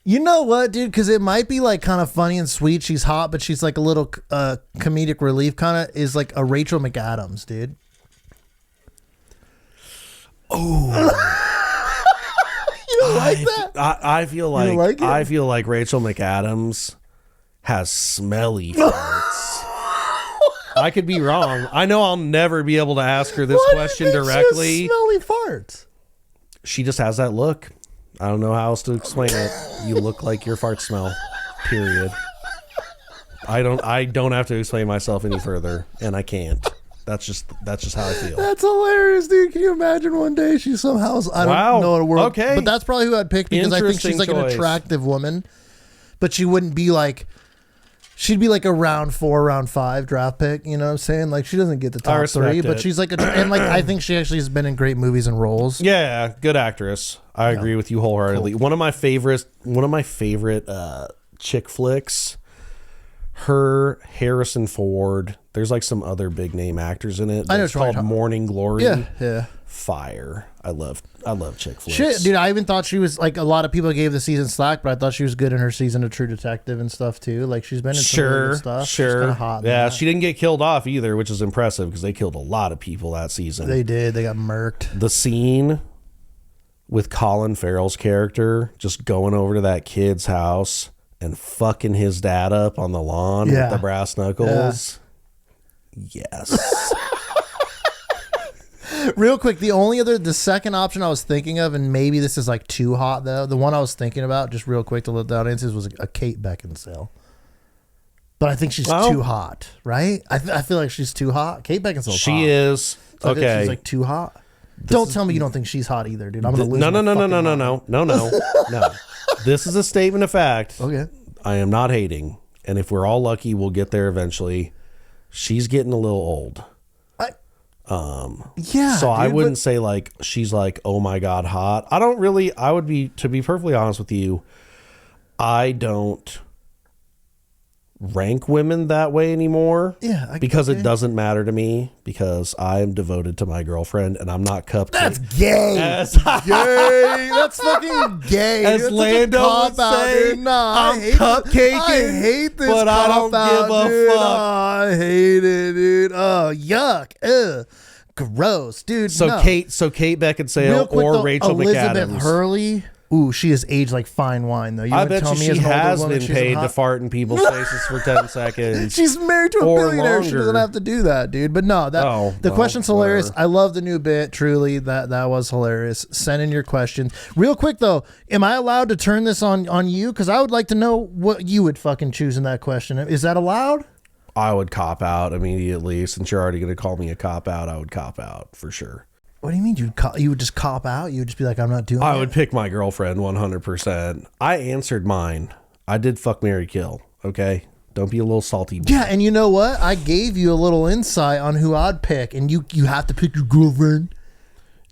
You know what, dude? Because it might be like kind of funny and sweet. She's hot, but she's like a little comedic relief. Kind of is like a Rachel McAdams, dude. Oh, You don't like that? I feel like, like it? I feel like Rachel McAdams has smelly farts. I could be wrong. I know I'll never be able to ask her this Why do you question think she has directly. smelly farts. She just has that look. I don't know how else to explain it. You look like your fart smell. Period. I don't have to explain myself any further, and I can't. That's just how I feel. That's hilarious, dude. Can you imagine one day she somehow I Wow. don't know in a world. Okay. But that's probably who I'd pick because I think she's Interesting like choice. an attractive woman. But she wouldn't be like she'd be like a round 4, round 5 draft pick, you know what I'm saying? Like she doesn't get the top respect 3, but it. she's like and like I think she actually has been in great movies and roles. Yeah, good actress. I agree with you wholeheartedly. Cool. One of my favorite chick flicks Her, Harrison Ford. There's like some other big name actors in it. I know it's called Morning Glory. Yeah. Fire. I love chick flicks. Shit, dude, I even thought she was like, a lot of people gave the season slack, but I thought she was good in her season of True Detective and stuff too. Like she's been in some really good stuff. Sure. She's kinda hot. Yeah, she didn't get killed off either, which is impressive because they killed a lot of people that season. They did. They got murked. The scene with Colin Farrell's character just going over to that kid's house and fucking his dad up on the lawn with the brass knuckles. Yeah. Yes. Real quick, the second option I was thinking of, and maybe this is like too hot though. The one I was thinking about, just real quick to let the audiences, was a Kate Beckinsale. But I think she's too hot, right? I feel like she's too hot. Kate Beckinsale. She is. So okay. She's like too hot. Don't tell me you don't think she's hot either, dude. I'm gonna lose. No. This is a statement of fact. Okay. I am not hating, and if we're all lucky, we'll get there eventually. She's getting a little old. Yeah. So I wouldn't say like she's like, oh my God, hot. I would be, to be perfectly honest with you, I don't rank women that way anymore. Yeah. Because it doesn't matter to me, because I am devoted to my girlfriend and I'm not cupcake. That's gay. Gay. That's fucking gay. As That's Lando would say, nah, I'm cupcaking. I hate this, but I don't give a fuck. I hate it, dude. Oh, yuck. Ugh. Gross, dude. So no. Kate Beckinsale or Rachel Elizabeth McAdams. Hurley. Ooh, she has aged like fine wine, though. I bet she has been paid to fart in people's faces for 10 seconds. She's married to a billionaire. Longer. She doesn't have to do that, dude. But no, the question's hilarious. I love the new bit. Truly, that was hilarious. Send in your questions. Real quick, though, am I allowed to turn this on you? Because I would like to know what you would fucking choose in that question. Is that allowed? I would cop out immediately. Since you're already going to call me a cop out, I would cop out for sure. What do you mean you would just cop out? You would just be like, I'm not doing it? I would pick my girlfriend 100%. I answered mine. I did fuck, marry, kill. Okay? Don't be a little salty. Yeah, and you know what? I gave you a little insight on who I'd pick, and you have to pick your girlfriend.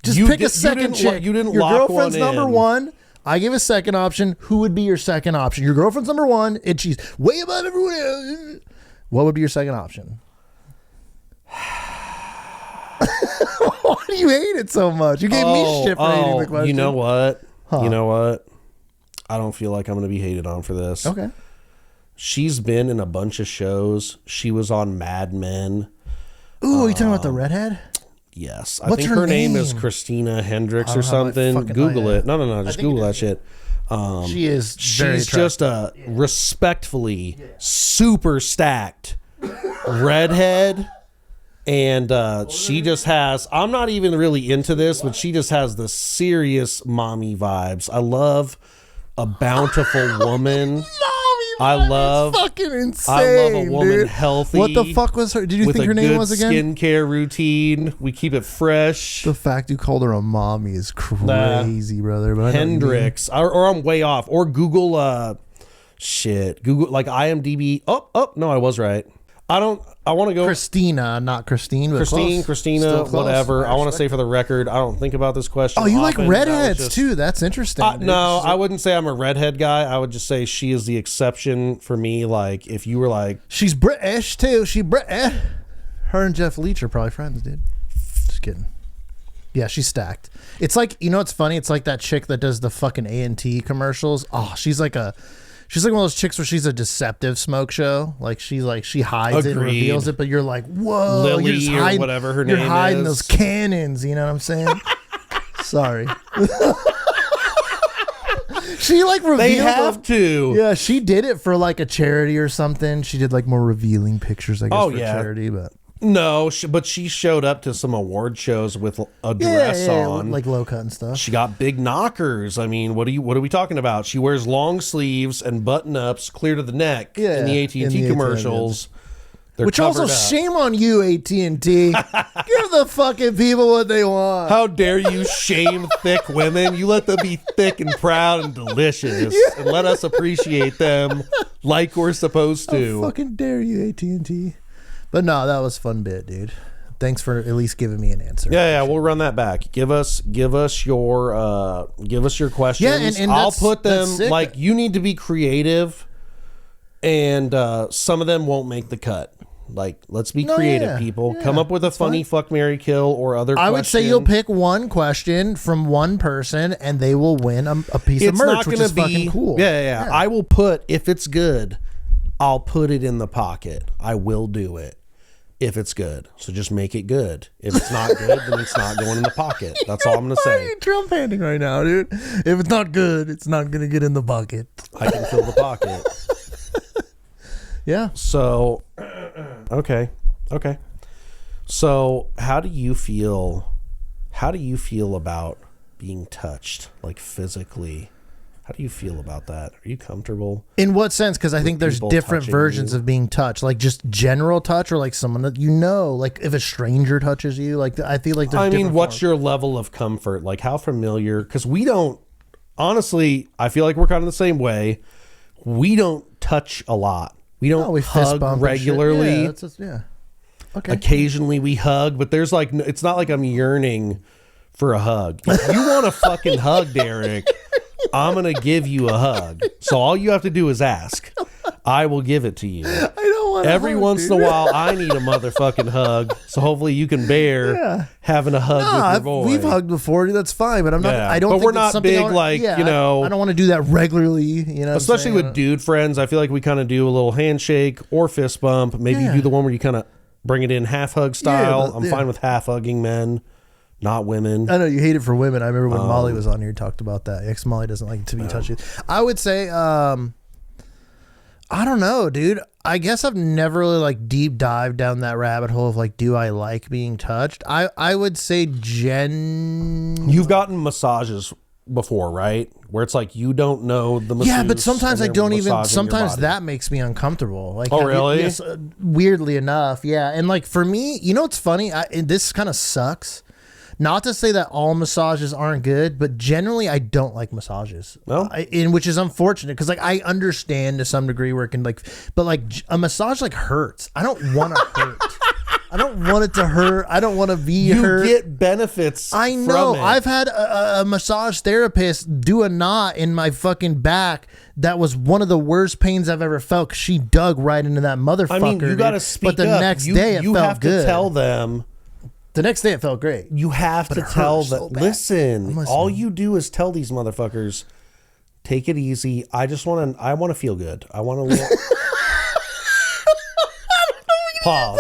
Just pick a second chick. You didn't your lock girlfriend's one number in. one. I give a second option. Who would be your second option? Your girlfriend's number one, and she's way above everyone else. What would be your second option? Why do you hate it so much? You gave me shit for hating the question. You know what? You know what? I don't feel like I'm going to be hated on for this. Okay. She's been in a bunch of shows. She was on Mad Men. Ooh, are you talking about the redhead? Yes. I think her name is Christina Hendricks or something. Google it. No. Just Google that shit. She is She's just a respectfully super stacked redhead. And she just has, I'm not even really into this, but she just has the serious mommy vibes. I love a bountiful woman. I love fucking insane. I love a woman dude. healthy. What the fuck was her? Did you think her name was again? Skincare routine. We keep it fresh. The fact you called her a mommy is crazy, brother. But Hendrix, or I'm way off. Or Google, Google like IMDb. Oh, no, I was right. I want to go Christina, not Christine. But Christina, whatever. I want to say for the record, I don't think about this question. Oh, you like redheads too? That's interesting. No, I wouldn't say I'm a redhead guy. I would just say she is the exception for me. Like if you were like, she's British too. She British. Her and Jeff Leach are probably friends, dude. Just kidding. Yeah, she's stacked. It's like, you know what's funny? It's like that chick that does the fucking A&T commercials. Oh, she's like one of those chicks where she's a deceptive smoke show. Like she hides it and reveals it, but you're like, whoa, Lily you're just hiding, or whatever her name is. You're hiding those cannons. You know what I'm saying? Sorry. She like revealed. They have to. Yeah, she did it for like a charity or something. She did like more revealing pictures, I guess, for charity, but. No, but she showed up to some award shows with a dress on, like low cut and stuff. She got big knockers. I mean, what are we talking about? She wears long sleeves and button ups clear to the neck in the AT&T commercials. Which also, shame on you, AT&T. Give the fucking people what they want. How dare you shame thick women? You let them be thick and proud and delicious, and let us appreciate them like we're supposed to. How fucking dare you, AT&T. But no, that was a fun bit, dude. Thanks for at least giving me an answer. Yeah, we'll run that back. Give us your questions. Yeah, and I'll put them like you need to be creative And some of them won't make the cut. Like, let's be creative, people. Yeah, come up with a funny fuck, marry, kill or other question. I would say you'll pick one question from one person and they will win a piece of merch, which is fucking cool. Yeah. I will put, if it's good, I'll put it in the pocket. I will do it if it's good. So just make it good. If it's not good, then it's not going in the pocket. That's all I'm going to say. You're Trump handing right now, dude. If it's not good, it's not going to get in the pocket. I can fill the pocket. Yeah. So, okay. So, how do you feel about being touched, like physically? How do you feel about that? Are you comfortable? In what sense? Because I think there's different versions of being touched, like just general touch, or like someone that you know, like if a stranger touches you. Like I feel like there's what's your level of comfort? Like how familiar? Because we don't. Honestly, I feel like we're kind of the same way. We don't touch a lot. We don't we hug regularly. Yeah, yeah. Okay. Occasionally we hug, but there's like, it's not like I'm yearning for a hug. If you want a fucking hug, Derek, I'm going to give you a hug. So all you have to do is ask. I will give it to you. I don't want Every once in a while, I need a motherfucking hug. So hopefully you can bear having a hug with your boy. We've hugged before. That's fine, but I'm not. I don't. But think we're not big, like you know. I don't want to do that regularly. You know, especially with dude friends. I feel like we kind of do a little handshake or fist bump. Maybe you do the one where you kind of bring it in half hug style. I'm fine with half hugging men, not women. I know you hate it for women. I remember when Molly was on here, talked about that. Ex Molly doesn't like to be touched. I would say. I don't know, dude. I guess I've never really like deep dived down that rabbit hole of like, do I like being touched? I would say You've gotten massages before, right? Where it's like you don't know the masseuse. Yeah, but sometimes I don't even. Sometimes that makes me uncomfortable. Like, oh really? Yes, weirdly enough, yeah. And like for me, you know, what's funny. And this kind of sucks. Not to say that all massages aren't good, but generally I don't like massages. No, which is unfortunate because like I understand to some degree where it can like, but like a massage like hurts. I don't want to hurt. I don't want it to hurt. I don't want to be hurt. You get benefits. I know. From it. I've had a massage therapist do a knot in my fucking back. That was one of the worst pains I've ever felt. 'Cause she dug right into that motherfucker. I mean, you got to speak up. But the next day it felt good. You have to tell them. The next day it felt great. You have to tell them, so listen, all you do is tell these motherfuckers, take it easy. I want to feel good. I want to pause.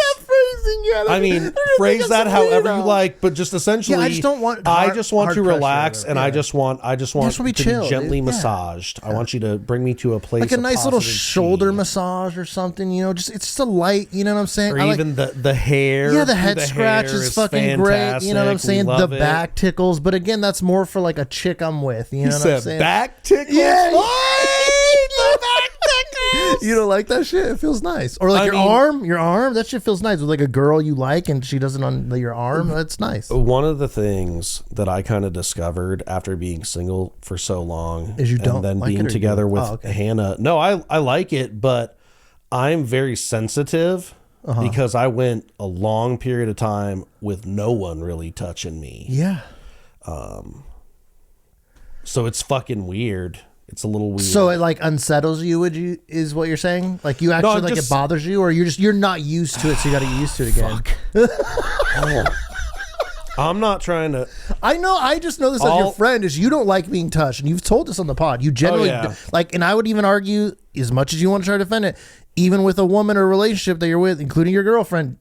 I mean, phrase that however you like, but just essentially, I just don't want. I just want to relax, and I just want to be chill, gently massaged. I want you to bring me to a place like a nice little shoulder peace. Massage or something. You know, it's just a light. You know what I'm saying? Or even the hair. Yeah, the head scratch is fucking great. You know what I'm saying? The back tickles, but again, that's more for like a chick I'm with. You know what I'm saying? Back tickles. Yeah. The back tickles. You don't like that shit? It feels nice. Or like your arm. That shit feels nice with like a girl you like and she does it on your arm. That's nice. One of the things that I kind of discovered after being single for so long is you don't and then like being together with Hannah. No, I like it, but I'm very sensitive because I went a long period of time with no one really touching me. Yeah. So it's fucking weird. It's a little weird. So it like unsettles you, is what you're saying? Like you actually it bothers you, or you're not used to it, so you got to get used to it again. I'm not trying to. I know. I just know this as your friend is you don't like being touched, and you've told us on the pod. You generally like, and I would even argue, as much as you want to try to defend it, even with a woman or a relationship that you're with, including your girlfriend.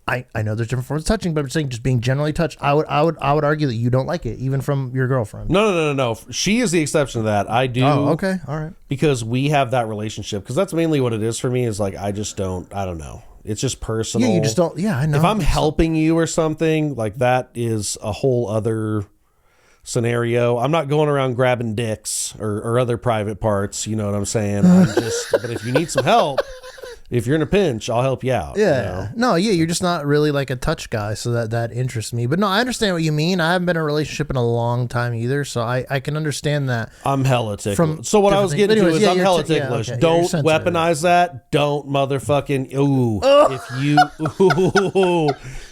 I know there's different forms of touching, but I'm saying just being generally touched. I would argue that you don't like it, even from your girlfriend. No. She is the exception to that. I do. Oh, okay, all right. Because we have that relationship. Because that's mainly what it is for me. Is like I don't know. It's just personal. Yeah, you just don't. Yeah, I know. If I'm helping you or something like that, is a whole other scenario. I'm not going around grabbing dicks or other private parts. You know what I'm saying? But if you need some help. If you're in a pinch, I'll help you out. Yeah. You know? No, yeah, you're just not really like a touch guy, so that interests me. But no, I understand what you mean. I haven't been in a relationship in a long time either, so I can understand that. I'm hella ticklish. So what I was getting to is I'm hella ticklish. Don't weaponize that. Don't motherfucking if you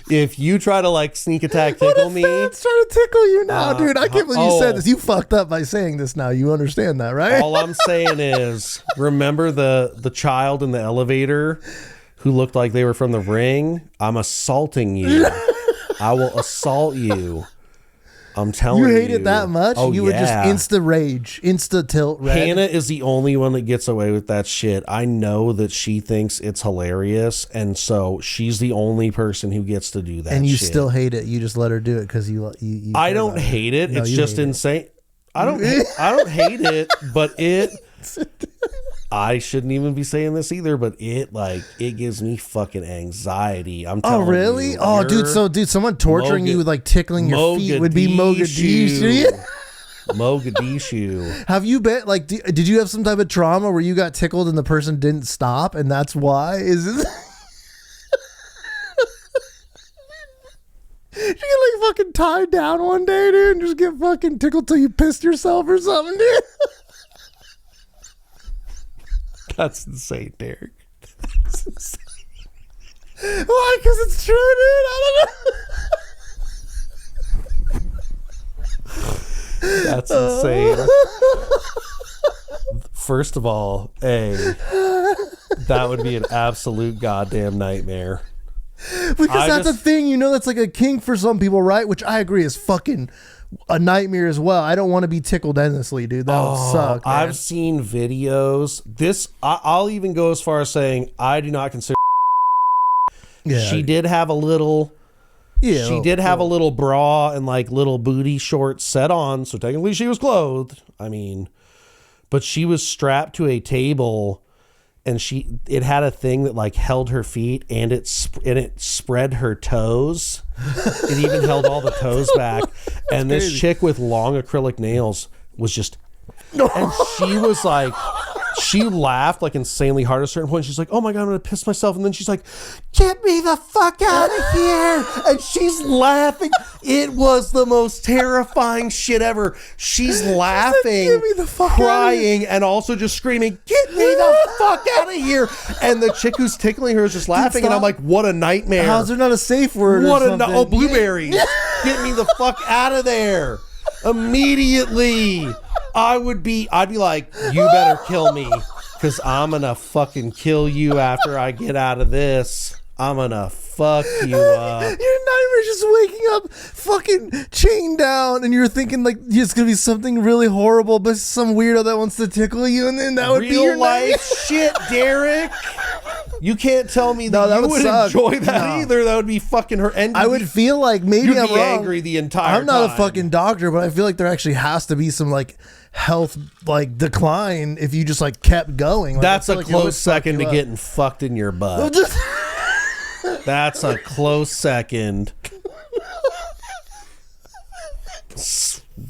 If you try to like sneak attack tickle me, It's trying to tickle you now, dude. I can't believe you said this. You fucked up by saying this now. You understand that, right? all I'm saying is, remember the child in the elevator who looked like they were from The Ring? I'm assaulting you. I will assault you. I'm telling you. You hate it that much? Oh, you would just insta rage, insta tilt red. Hannah is the only one that gets away with that shit. I know that she thinks it's hilarious, and so she's the only person who gets to do that. And you shit. still hate it. You just let her do it because you I don't hate it. No, it's just insane. I don't hate it, but I shouldn't even be saying this either, but it gives me fucking anxiety. I'm telling you. Oh, really? Oh, dude, someone torturing you with like tickling your feet would be Mogadishu. Mogadishu. Have you been like, did you have some type of trauma where you got tickled and the person didn't stop and that's why? Is it? You get like fucking tied down one day, dude, and just get fucking tickled till you pissed yourself or something, dude. That's insane, Derek. That's insane. Why? Because it's true, dude. I don't know. That's insane. First of all, that would be an absolute goddamn nightmare. Because that's a thing, that's like a kink for some people, right? Which I agree is fucking a nightmare as well. I don't want to be tickled endlessly, dude. That would suck, man. I've seen videos. I'll even go as far as saying I do not consider. Yeah, she did have a little. Yeah, she did have a little bra and like little booty shorts set on, so technically she was clothed. I mean, but she was strapped to a table. And it had a thing that like held her feet and it spread her toes. It even held all the toes back. And this chick with long acrylic nails was just, and she was like, she laughed like insanely hard at a certain point. She's like, oh my God, I'm going to piss myself. And then she's like, get me the fuck out of here. And she's laughing. It was the most terrifying shit ever. She's laughing, get me the fuck crying, and also just screaming, get me the fuck out of here. And the chick who's tickling her is just laughing. And I'm like, what a nightmare. How's there not a safe word? Oh, blueberries. Get me the fuck out of there. Immediately. I'd be like, you better kill me because I'm gonna fucking kill you after I get out of this. I'm gonna fuck you up. Your nightmare just waking up fucking chained down and you're thinking like it's gonna be something really horrible, but some weirdo that wants to tickle you, and then that would be your life shit, Derek. You can't tell me that you would enjoy that either. That would be fucking her. And I would feel like maybe I'm wrong. Angry the entire time. I'm not a fucking doctor, but I feel like there actually has to be some like health like decline if you just like kept going. Like, that's a close second to getting fucked in your butt. That's a close second.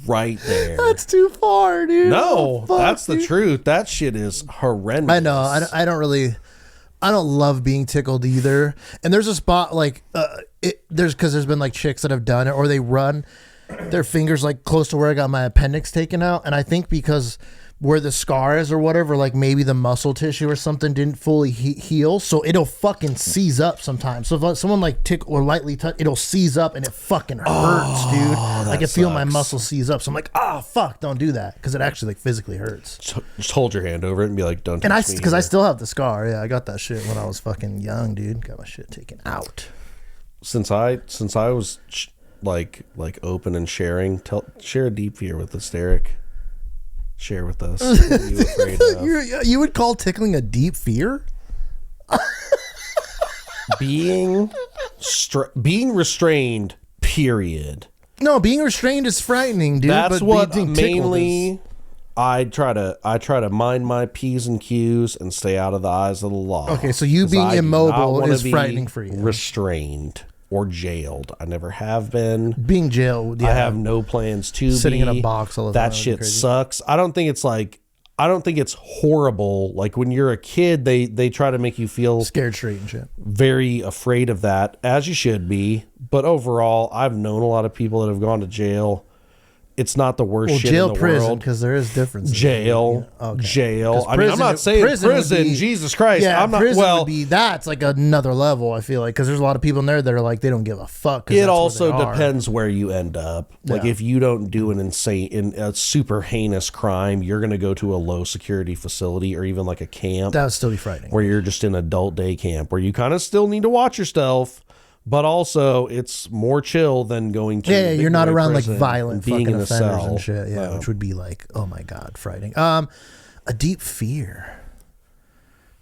Right there. That's too far, dude. No, that's the truth. That shit is horrendous. I know. I don't love being tickled either. And there's a spot like there's been like chicks that have done it, or they run their fingers like close to where I got my appendix taken out, and I think because where the scar is or whatever, like maybe the muscle tissue or something didn't fully heal, so it'll fucking seize up sometimes. So if someone like tickle or lightly touch, it'll seize up and it fucking hurts, dude. I can feel my muscle seize up, so I'm like, oh fuck, don't do that, because it actually like physically hurts. Just hold your hand over it and be like, don't touch me. Because I still have the scar. Yeah, I got that shit when I was fucking young, dude. Got my shit taken out. Since I was like open and sharing, share a deep fear with us, Derek. Share with us. What are you afraid of? You would call tickling a deep fear? Being restrained, period. No, being restrained is frightening, dude. That's but what mainly I try to mind my P's and Q's and stay out of the eyes of the law. Okay, so you being immobile is frightening for you. Restrained or jailed. I never have been. Being jailed, yeah. I have no plans to sitting in a box all the time. That shit sucks. I don't think it's horrible. Like when you're a kid, they try to make you feel scared straight and shit. Very afraid of that, as you should be. But overall, I've known a lot of people that have gone to jail, it's not the worst shit jail, in the prison, world. because there is difference. Jail. I mean, I'm not saying prison. Jesus Christ. Yeah, I'm not. prison Well, would be, that's like another level. I feel like, because there's a lot of people in there that are like, they don't give a fuck. it also depends where you end up. Like, if you don't do a super heinous crime, you're going to go to a low security facility or even like a camp. That would still be frightening. Where you're just in adult day camp, where you kind of still need to watch yourself. But also, it's more chill than going to. Yeah, you're not around like violent fucking offenders cell. and shit. Yeah, No. which would be like, oh my god, frightening. A deep fear.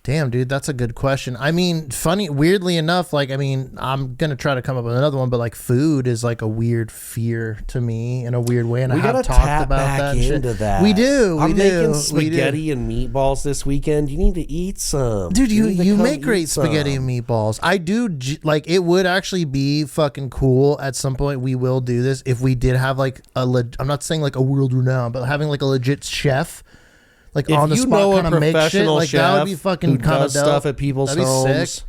Damn, dude, that's a good question. I mean, weirdly enough, like, I mean, I'm gonna try to come up with another one, but like, food is like a weird fear to me in a weird way, and we I have gotta talked tap about back that. into that. We do. I'm making spaghetti and meatballs this weekend. You need to eat some, dude. You make great spaghetti and meatballs. I do. Like, it would actually be fucking cool at some point. We will do this if we did have like I'm not saying like a world renowned, but having like a legit chef. Like, if on the spot, kind of make shit. Like, that would be fucking kind of dope. Stuff at people's homes. Sick.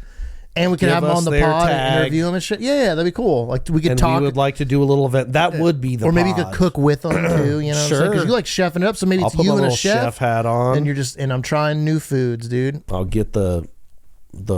And we could have him on the pod and interview him and shit. Yeah, that'd be cool. Like, we could talk. We would like to do a little event. That would be the Or maybe pod. you could cook with them too, you know? Sure. Because you like chefing it up, so maybe it's you and a chef hat on. And you're just, and I'm trying new foods, dude. I'll get the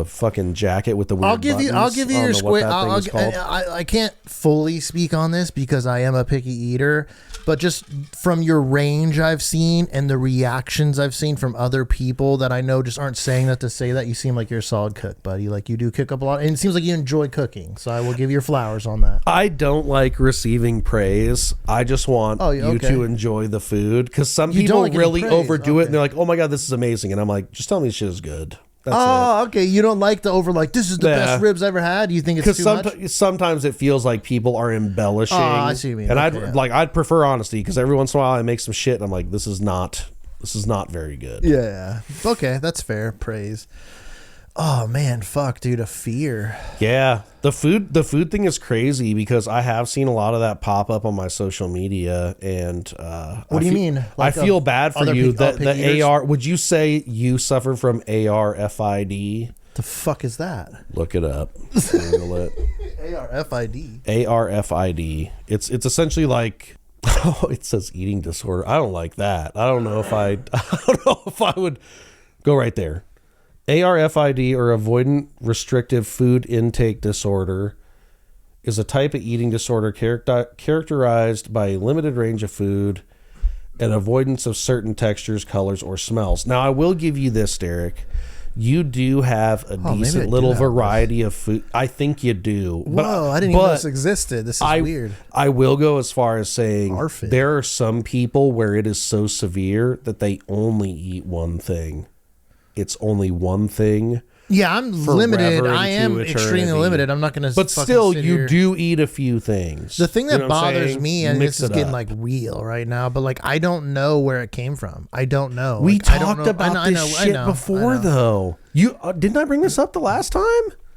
fucking jacket with the weird I'll give you your square. I can't fully speak on this because I am a picky eater, but just from your range I've seen and the reactions I've seen from other people that I know just aren't saying that to say that, you seem like you're a solid cook, buddy. Like, you do cook up a lot, and it seems like you enjoy cooking, so I will give you your flowers on that. I don't like receiving praise. I just want you to enjoy the food, because some people like really overdo it and they're like, oh my god, this is amazing, and I'm like, just tell me this shit is good. That's it. Okay. You don't like the this is the best ribs I ever had? You think it's too much? Sometimes it feels like people are embellishing. I see what you mean. And I'd prefer honesty, because every once in a while I make some shit and I'm like, this is not very good. Yeah. Okay, that's fair. Praise. Oh man, fuck, dude, a fear. Yeah. The food thing is crazy, because I have seen a lot of that pop up on my social media, and what do you mean? Like, I feel bad for you. The AR, would you say you suffer from ARFID? The fuck is that? Look it up. Google it. ARFID. ARFID. It's essentially like, oh, it says eating disorder. I don't like that. I don't know if I would go right there. ARFID, or avoidant restrictive food intake disorder, is a type of eating disorder characterized by a limited range of food and avoidance of certain textures, colors, or smells. Now, I will give you this, Derek. You do have a decent little variety of food. I think you do. Whoa, I didn't even know this existed. This is weird. I will go as far as saying Arfid. There are some people where it is so severe that they only eat one thing. It's only one thing. Yeah, I'm limited. I am extremely limited. I'm not going to. But still, you do eat a few things. The thing that bothers me, and this is getting like real right now, but like, I don't know where it came from. I don't know. We talked about this shit before, though. You didn't I bring this up the last time?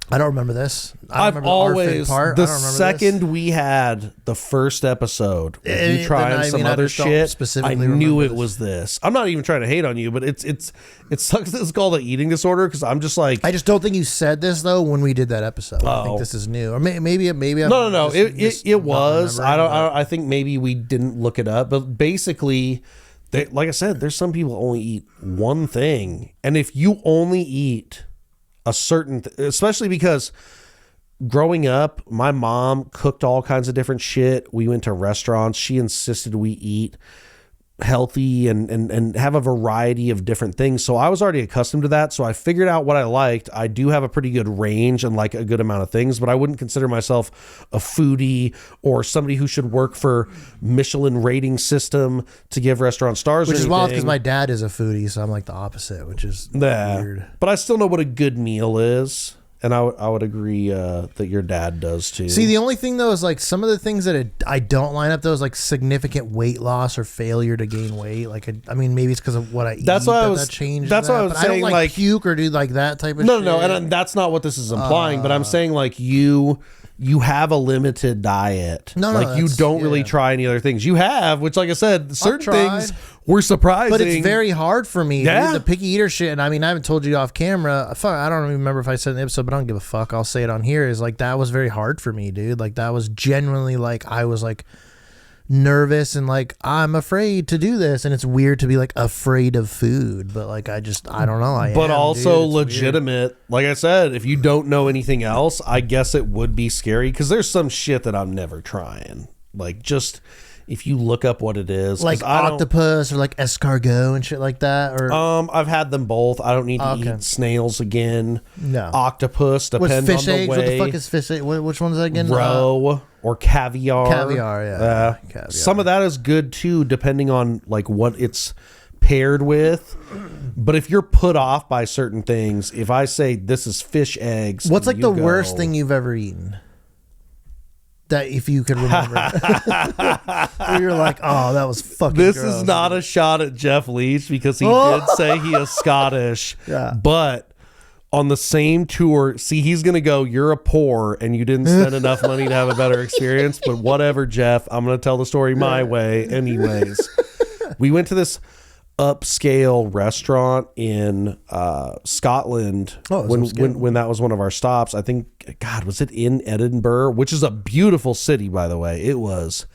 I don't remember this. I've always, the second we had the first episode, you trying some other shit, I knew it was this. I'm not even trying to hate on you, but it sucks that it's called an eating disorder, because I'm just like, I just don't think you said this though when we did that episode. I think this is new, or maybe no. It was. I think maybe we didn't look it up, but basically, like I said, there's some people only eat one thing, and if you only eat a certain, especially because growing up, my mom cooked all kinds of different shit. We went to restaurants. She insisted we eat healthy and have a variety of different things. So I was already accustomed to that. So I figured out what I liked. I do have a pretty good range and like a good amount of things, but I wouldn't consider myself a foodie or somebody who should work for Michelin rating system to give restaurant stars. Which is wild, because my dad is a foodie, so I'm like the opposite, which is weird. But I still know what a good meal is. And I would agree that your dad does too. See, the only thing though is like some of the things that I don't line up though is like significant weight loss or failure to gain weight. Like, I mean, maybe it's because of what I eat. That's why that changed. That's what I was saying. I don't like puke or do like that type of shit. No, and that's not what this is implying. But I'm saying like you have a limited diet. No, you don't really try any other things. You have, which, like I said, certain things were surprising. But it's very hard for me. Yeah. Dude, the picky eater shit, and I mean, I haven't told you off camera. I don't even remember if I said in the episode, but I don't give a fuck. I'll say it on here. Is like, that was very hard for me, dude. Like, that was genuinely like, I was like nervous and like I'm afraid to do this, and it's weird to be like afraid of food, but like I don't know. But also legitimate. Weird. Like I said, if you don't know anything else, I guess it would be scary because there's some shit that I'm never trying. Like just if you look up what it is, like octopus or like escargot and shit like that, or I've had them both. I don't need to eat snails again. No, octopus depends on the eggs? way. What the fuck is fish egg? Which one is that again? Roe or caviar. Caviar, yeah. Caviar. Some of that is good too, depending on like what it's paired with. But if you're put off by certain things, if I say this is fish eggs, what's like the worst thing you've ever eaten? That if you could remember, where you're like, oh, that was fucking. This gross. is not a shot at Jeff Leach because he did say he is Scottish. Yeah. But on the same tour, see, he's gonna go. You're a poor and you didn't spend enough money to have a better experience. But whatever, Jeff. I'm gonna tell the story my way, anyways. We went to this upscale restaurant in Scotland when that was one of our stops. I think, God, was it in Edinburgh, which is a beautiful city, by the way. It was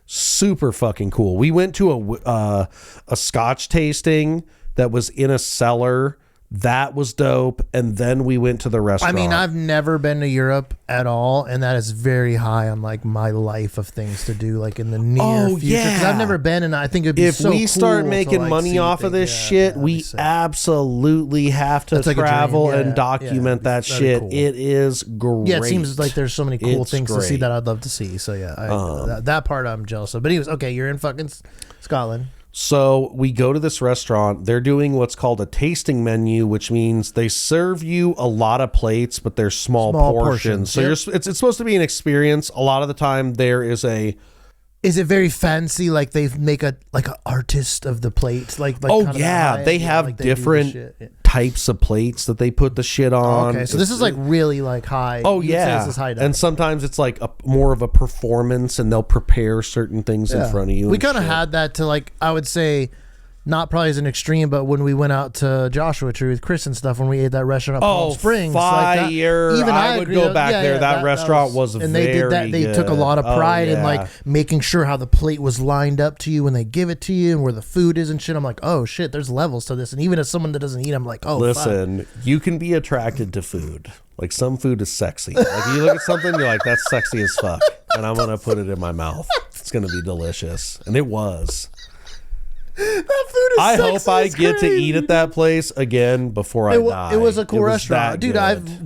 super fucking cool. We went to a Scotch tasting that was in a cellar. That was dope. And then we went to the restaurant. I mean, I've never been to Europe at all, and that is very high on like my life of things to do, like in the near future. Because I've never been, and I think it'd be if so we start cool making to, money off of this shit, we absolutely have to travel and document that shit. Cool. It is great. Yeah, it seems like there's so many cool things to see that I'd love to see. So yeah, that part I'm jealous of. But anyways, okay, you're in fucking Scotland. So we go to this restaurant. They're doing what's called a tasting menu, which means they serve you a lot of plates, but they're small portions. So it's supposed to be an experience. A lot of the time there is a... Is it very fancy? Like they make an artist of the plates? Like oh yeah, they have like different types of plates that they put the shit on. Okay, so this is like really like high. Oh yeah, this is high and sometimes it's like more of a performance, and they'll prepare certain things in front of you. We kind of had that to like, I would say, not probably as an extreme, but when we went out to Joshua Tree with Chris and stuff, when we ate that restaurant at Palm Springs, fire! Like even I would go back there. That restaurant was and very they did that. They took a lot of pride in like making sure how the plate was lined up to you when they give it to you, and where the food is and shit. I'm like, oh shit, there's levels to this. And even as someone that doesn't eat, I'm like, oh, listen, you can be attracted to food. Like some food is sexy. Like you look at something, you're like, that's sexy as fuck, and I'm gonna put it in my mouth. It's gonna be delicious, and it was. That food is I hope I get to eat at that place again before I die. It was a cool restaurant. Dude,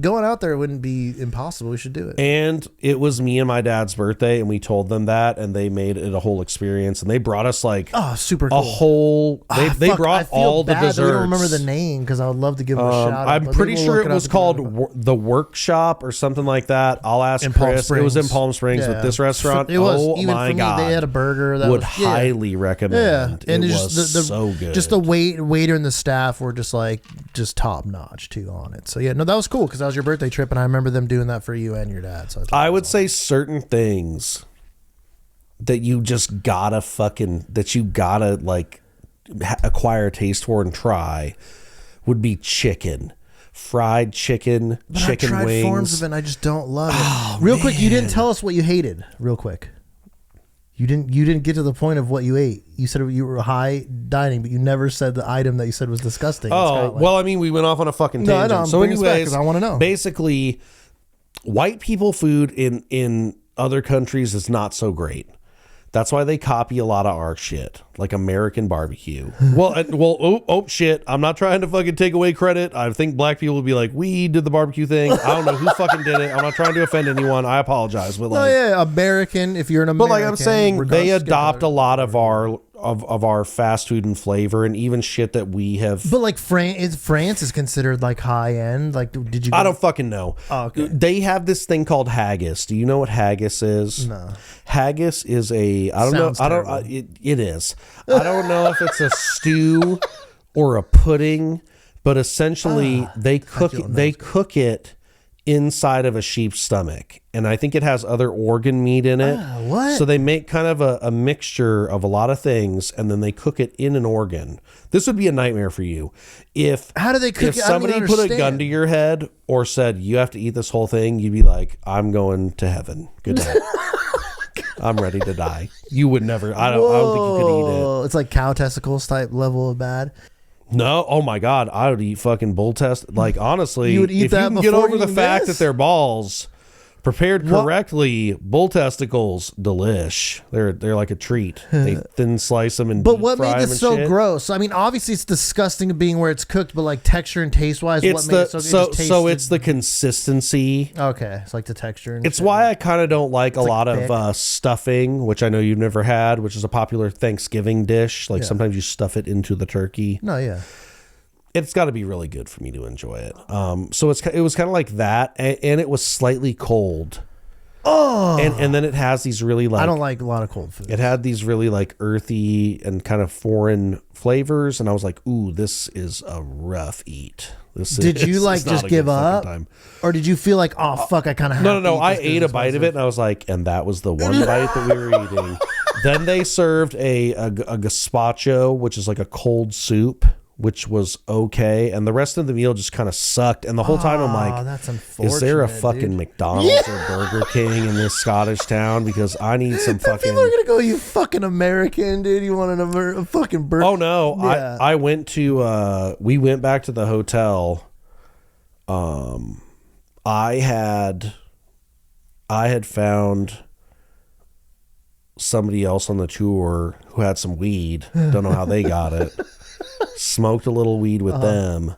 going out there wouldn't be impossible. We should do it. And it was me and my dad's birthday, and we told them that, and they made it a whole experience, and they brought us like super cool. a whole they brought all the desserts. I don't remember the name because I would love to give them a shout out. I'm pretty sure it was called the Workshop or something like that. I'll ask Chris. It was in Palm Springs with this restaurant. It was. Oh Even my for me, God. they had a burger that would highly recommend. Yeah, and it just was so good. Just the waiter and the staff were just top notch too on it. So yeah, no, that was cool because that was your birthday trip, and I remember them doing that for you and your dad. So I would say certain things that you just gotta like acquire a taste for and try would be chicken. Fried chicken, chicken I tried wings. Forms of it, and I just don't love it. Real quick, you didn't tell us what you hated. Real quick. You didn't get to the point of what you ate. You said you were high dining, but you never said the item that you said was disgusting. Well, I mean, we went off on a fucking tangent. No, so anyways, I want to know. Basically, white people food in other countries is not so great. That's why they copy a lot of our shit, like American barbecue. Shit. I'm not trying to fucking take away credit. I think black people would be like, we did the barbecue thing. I don't know who fucking did it. I'm not trying to offend anyone. I apologize. But American, if you're an American. But like I'm saying, they adopt a lot of our fast food and flavor and even shit that we have. But like France is considered like high end. Like, did you? I don't fucking know. Oh, okay. They have this thing called haggis. Do you know what haggis is? No. Haggis is it is. I don't know if it's a stew or a pudding, but essentially they cook it inside of a sheep's stomach, and I think it has other organ meat in it. What? So they make kind of a mixture of a lot of things, and then they cook it in an organ. This would be a nightmare for you. How do they cook it? If somebody put a gun to your head or said you have to eat this whole thing, you'd be like, I'm going to heaven. Good night. I'm ready to die. You would never. I don't think you could eat it. It's like cow testicles type level of bad. No, oh my God, I would eat fucking bull test. Like, honestly, You would eat if that you can get before over the eating fact this? that they're balls, prepared correctly, bull testicles, delish. They're like a treat. They thin slice them and But deep what fry made 'em this and so shit. gross? I mean, obviously it's disgusting being where it's cooked, but like texture and taste wise, what made it so good? So it's the consistency. Okay, it's like the texture. And It's shit. why I kind of don't like a lot thick. of stuffing, which I know you've never had, which is a popular Thanksgiving dish. Like sometimes you stuff it into the turkey. No, yeah. It's got to be really good for me to enjoy it. So it was kind of like that, and it was slightly cold. Oh, And then it has these really like, I don't like a lot of cold food. it had these really like earthy and kind of foreign flavors, and I was like, ooh, this is a rough eat. Did you like just give up, or did you feel like, oh fuck, I kind of No. I ate a bite of it, and I was like, and that was the one bite that we were eating. Then they served a gazpacho, which is like a cold soup, which was okay, and the rest of the meal just kind of sucked. And the whole time I'm like, that's unfortunate. is there a fucking dude. McDonald's or Burger King in this Scottish town? Because I need some fucking. People are gonna go, you fucking American, dude. You want a fucking burger? Oh no, Yeah. I went to we went back to the hotel. I had found somebody else on the tour who had some weed. Don't know how they got it. Smoked a little weed with them.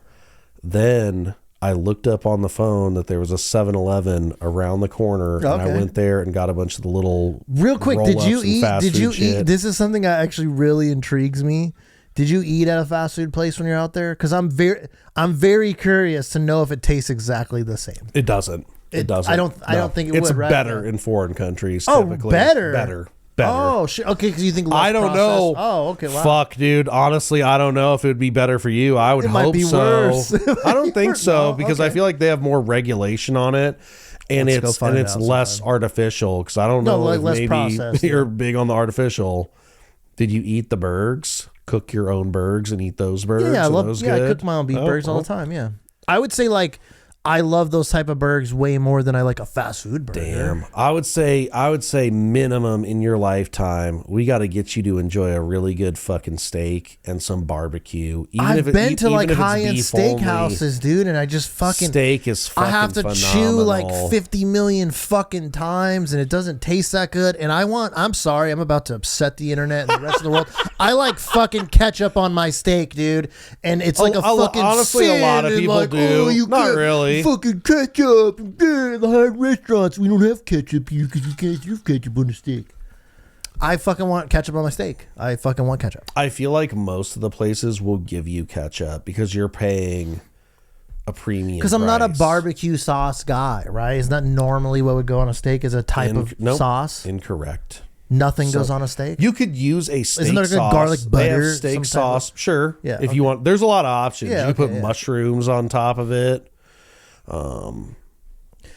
Then I looked up on the phone that there was a 7-Eleven around the corner, and I went there and got a bunch of the little Real quick, did you roll-ups and eat? fast Did food you shit. eat? This is something that actually really intrigues me. Did you eat at a fast food place when you're out there? Because I'm very curious to know if it tastes exactly the same. It doesn't. It doesn't. I don't think it it's would. Right? better in foreign countries. Oh, typically. better. Better. Oh shit. Okay, because you think less I don't know. processed. Oh, okay. Wow. Fuck, dude. Honestly, I don't know if it would be better for you. I would It might hope be so. worse. I don't think so because I okay. feel like they have more regulation on it, and Let's go it's find it's out less sometime. artificial. Because I don't know like if less maybe processed, you're big on the artificial. Did you eat the burgers? Cook your own burgers and eat those burgers? Yeah, I Are love. those Yeah, I good? cook my own beef Oh, burgers all oh. the time. Yeah, I would say like I love those type of burgers way more than I like a fast food burger. Damn. I would say minimum in your lifetime, we got to get you to enjoy a really good fucking steak and some barbecue. Even I've if it, been to even like if it's high end beef only. steakhouses, dude, and I just fucking Steak is fucking I have to chew phenomenal. like 50 million fucking times, and it doesn't taste that good. And I'm sorry, I'm about to upset the internet and the rest of the world. I like fucking ketchup on my steak, dude, and it's like a fucking honestly, a lot of sin, and people like, do. Oh, you Not can't really. fucking ketchup. In the high restaurants, we don't have ketchup here because you can't use ketchup on the steak. I fucking want ketchup on my steak. I fucking want ketchup. I feel like most of the places will give you ketchup because you're paying a premium. Because I'm not a price. barbecue sauce guy, right? It's not normally what would go on a steak as a type of Nope. sauce. Incorrect. Nothing goes on a steak. You could use a steak Isn't there like sauce. garlic They have butter, steak some type sauce. Sure. Yeah, If you want, there's a lot of options. Yeah, you can okay, put yeah. mushrooms on top of it.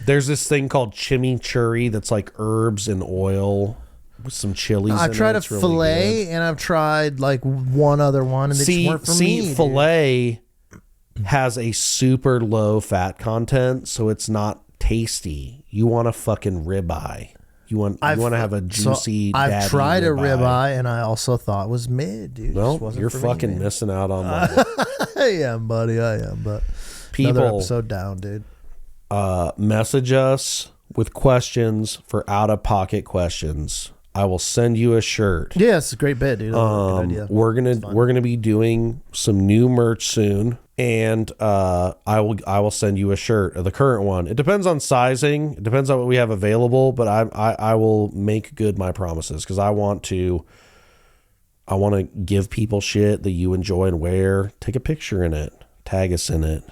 There's this thing called chimichurri that's like herbs and oil with some chilies. I've tried a It's really filet good. and I've tried like one other one, and they just weren't for me. dude. Filet has a super low fat content, so it's not tasty. You want a fucking ribeye. You want to have a juicy. I've daddy tried a ribeye. ribeye, and I also thought it was mid, dude. It just Well, wasn't you're for me, fucking man. missing out on that. I am, buddy. I am, but another People episode down, dude. message us with questions for out of pocket questions. I will send you a shirt. Yeah, it's a great bit, dude. Good idea. We're gonna be doing some new merch soon, and I will send you a shirt, the current one. It depends on sizing. It depends on what we have available, but I will make good my promises because I want to give people shit that you enjoy and wear. Take a picture in it, tag us in it.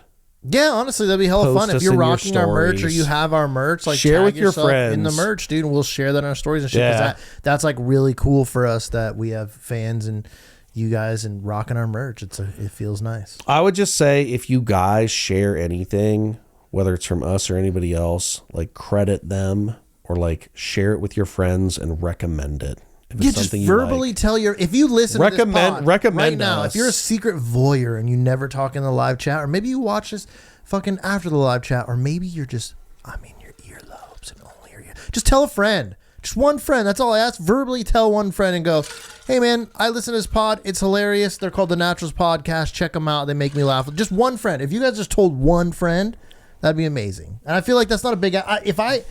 Yeah, honestly, that'd be hella Post fun if us you're in your rocking our merch or stories. you have our merch. Like Share tag with your yourself in the friends. merch, dude, and we'll share that in our stories and shit. 'Cause Yeah. that's like really cool for us that we have fans and you guys and rocking our merch. It feels nice. I would just say if you guys share anything, whether it's from us or anybody else, like credit them or like share it with your friends and recommend it. If Yeah, it's just something you verbally like. tell if you listen to this pod recommend right now, us. if you're a secret voyeur and you never talk in the live chat, or maybe you watch this fucking after the live chat, or maybe you're just, your earlobes and only your ear. Just tell a friend. Just one friend. That's all I ask. Verbally tell one friend and go, hey, man, I listen to this pod. It's hilarious. They're called The Naturals Podcast. Check them out. They make me laugh. Just one friend. If you guys just told one friend, that'd be amazing. And I feel like that's not a big... if I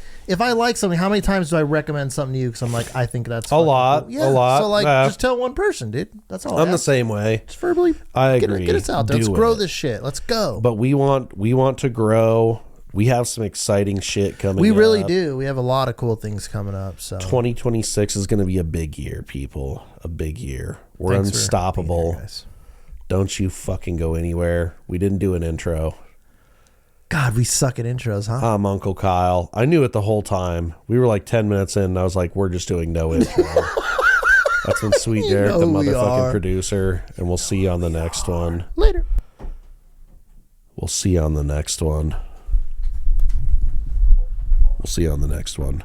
like something, how many times do I recommend something to you? Because I'm like, I think that's... A lot. Cool. Yeah. A lot. So, like, just tell one person, dude. That's all I'm the same way. Just verbally... I agree. Get us out there. Let's grow this shit. Let's go. But we want to grow... We have some exciting shit coming up. We really do. We have a lot of cool things coming up. So 2026 is going to be a big year, people. A big year. We're unstoppable. Here, don't you fucking go anywhere. We didn't do an intro. God, we suck at intros, huh? I'm Uncle Kyle. I knew it the whole time. We were like 10 minutes in, and I was like, we're just doing no intro. That's been Sweet Derek, the motherfucking producer. And we'll see you on the next one. Later. We'll see you on the next one. We'll see you on the next one.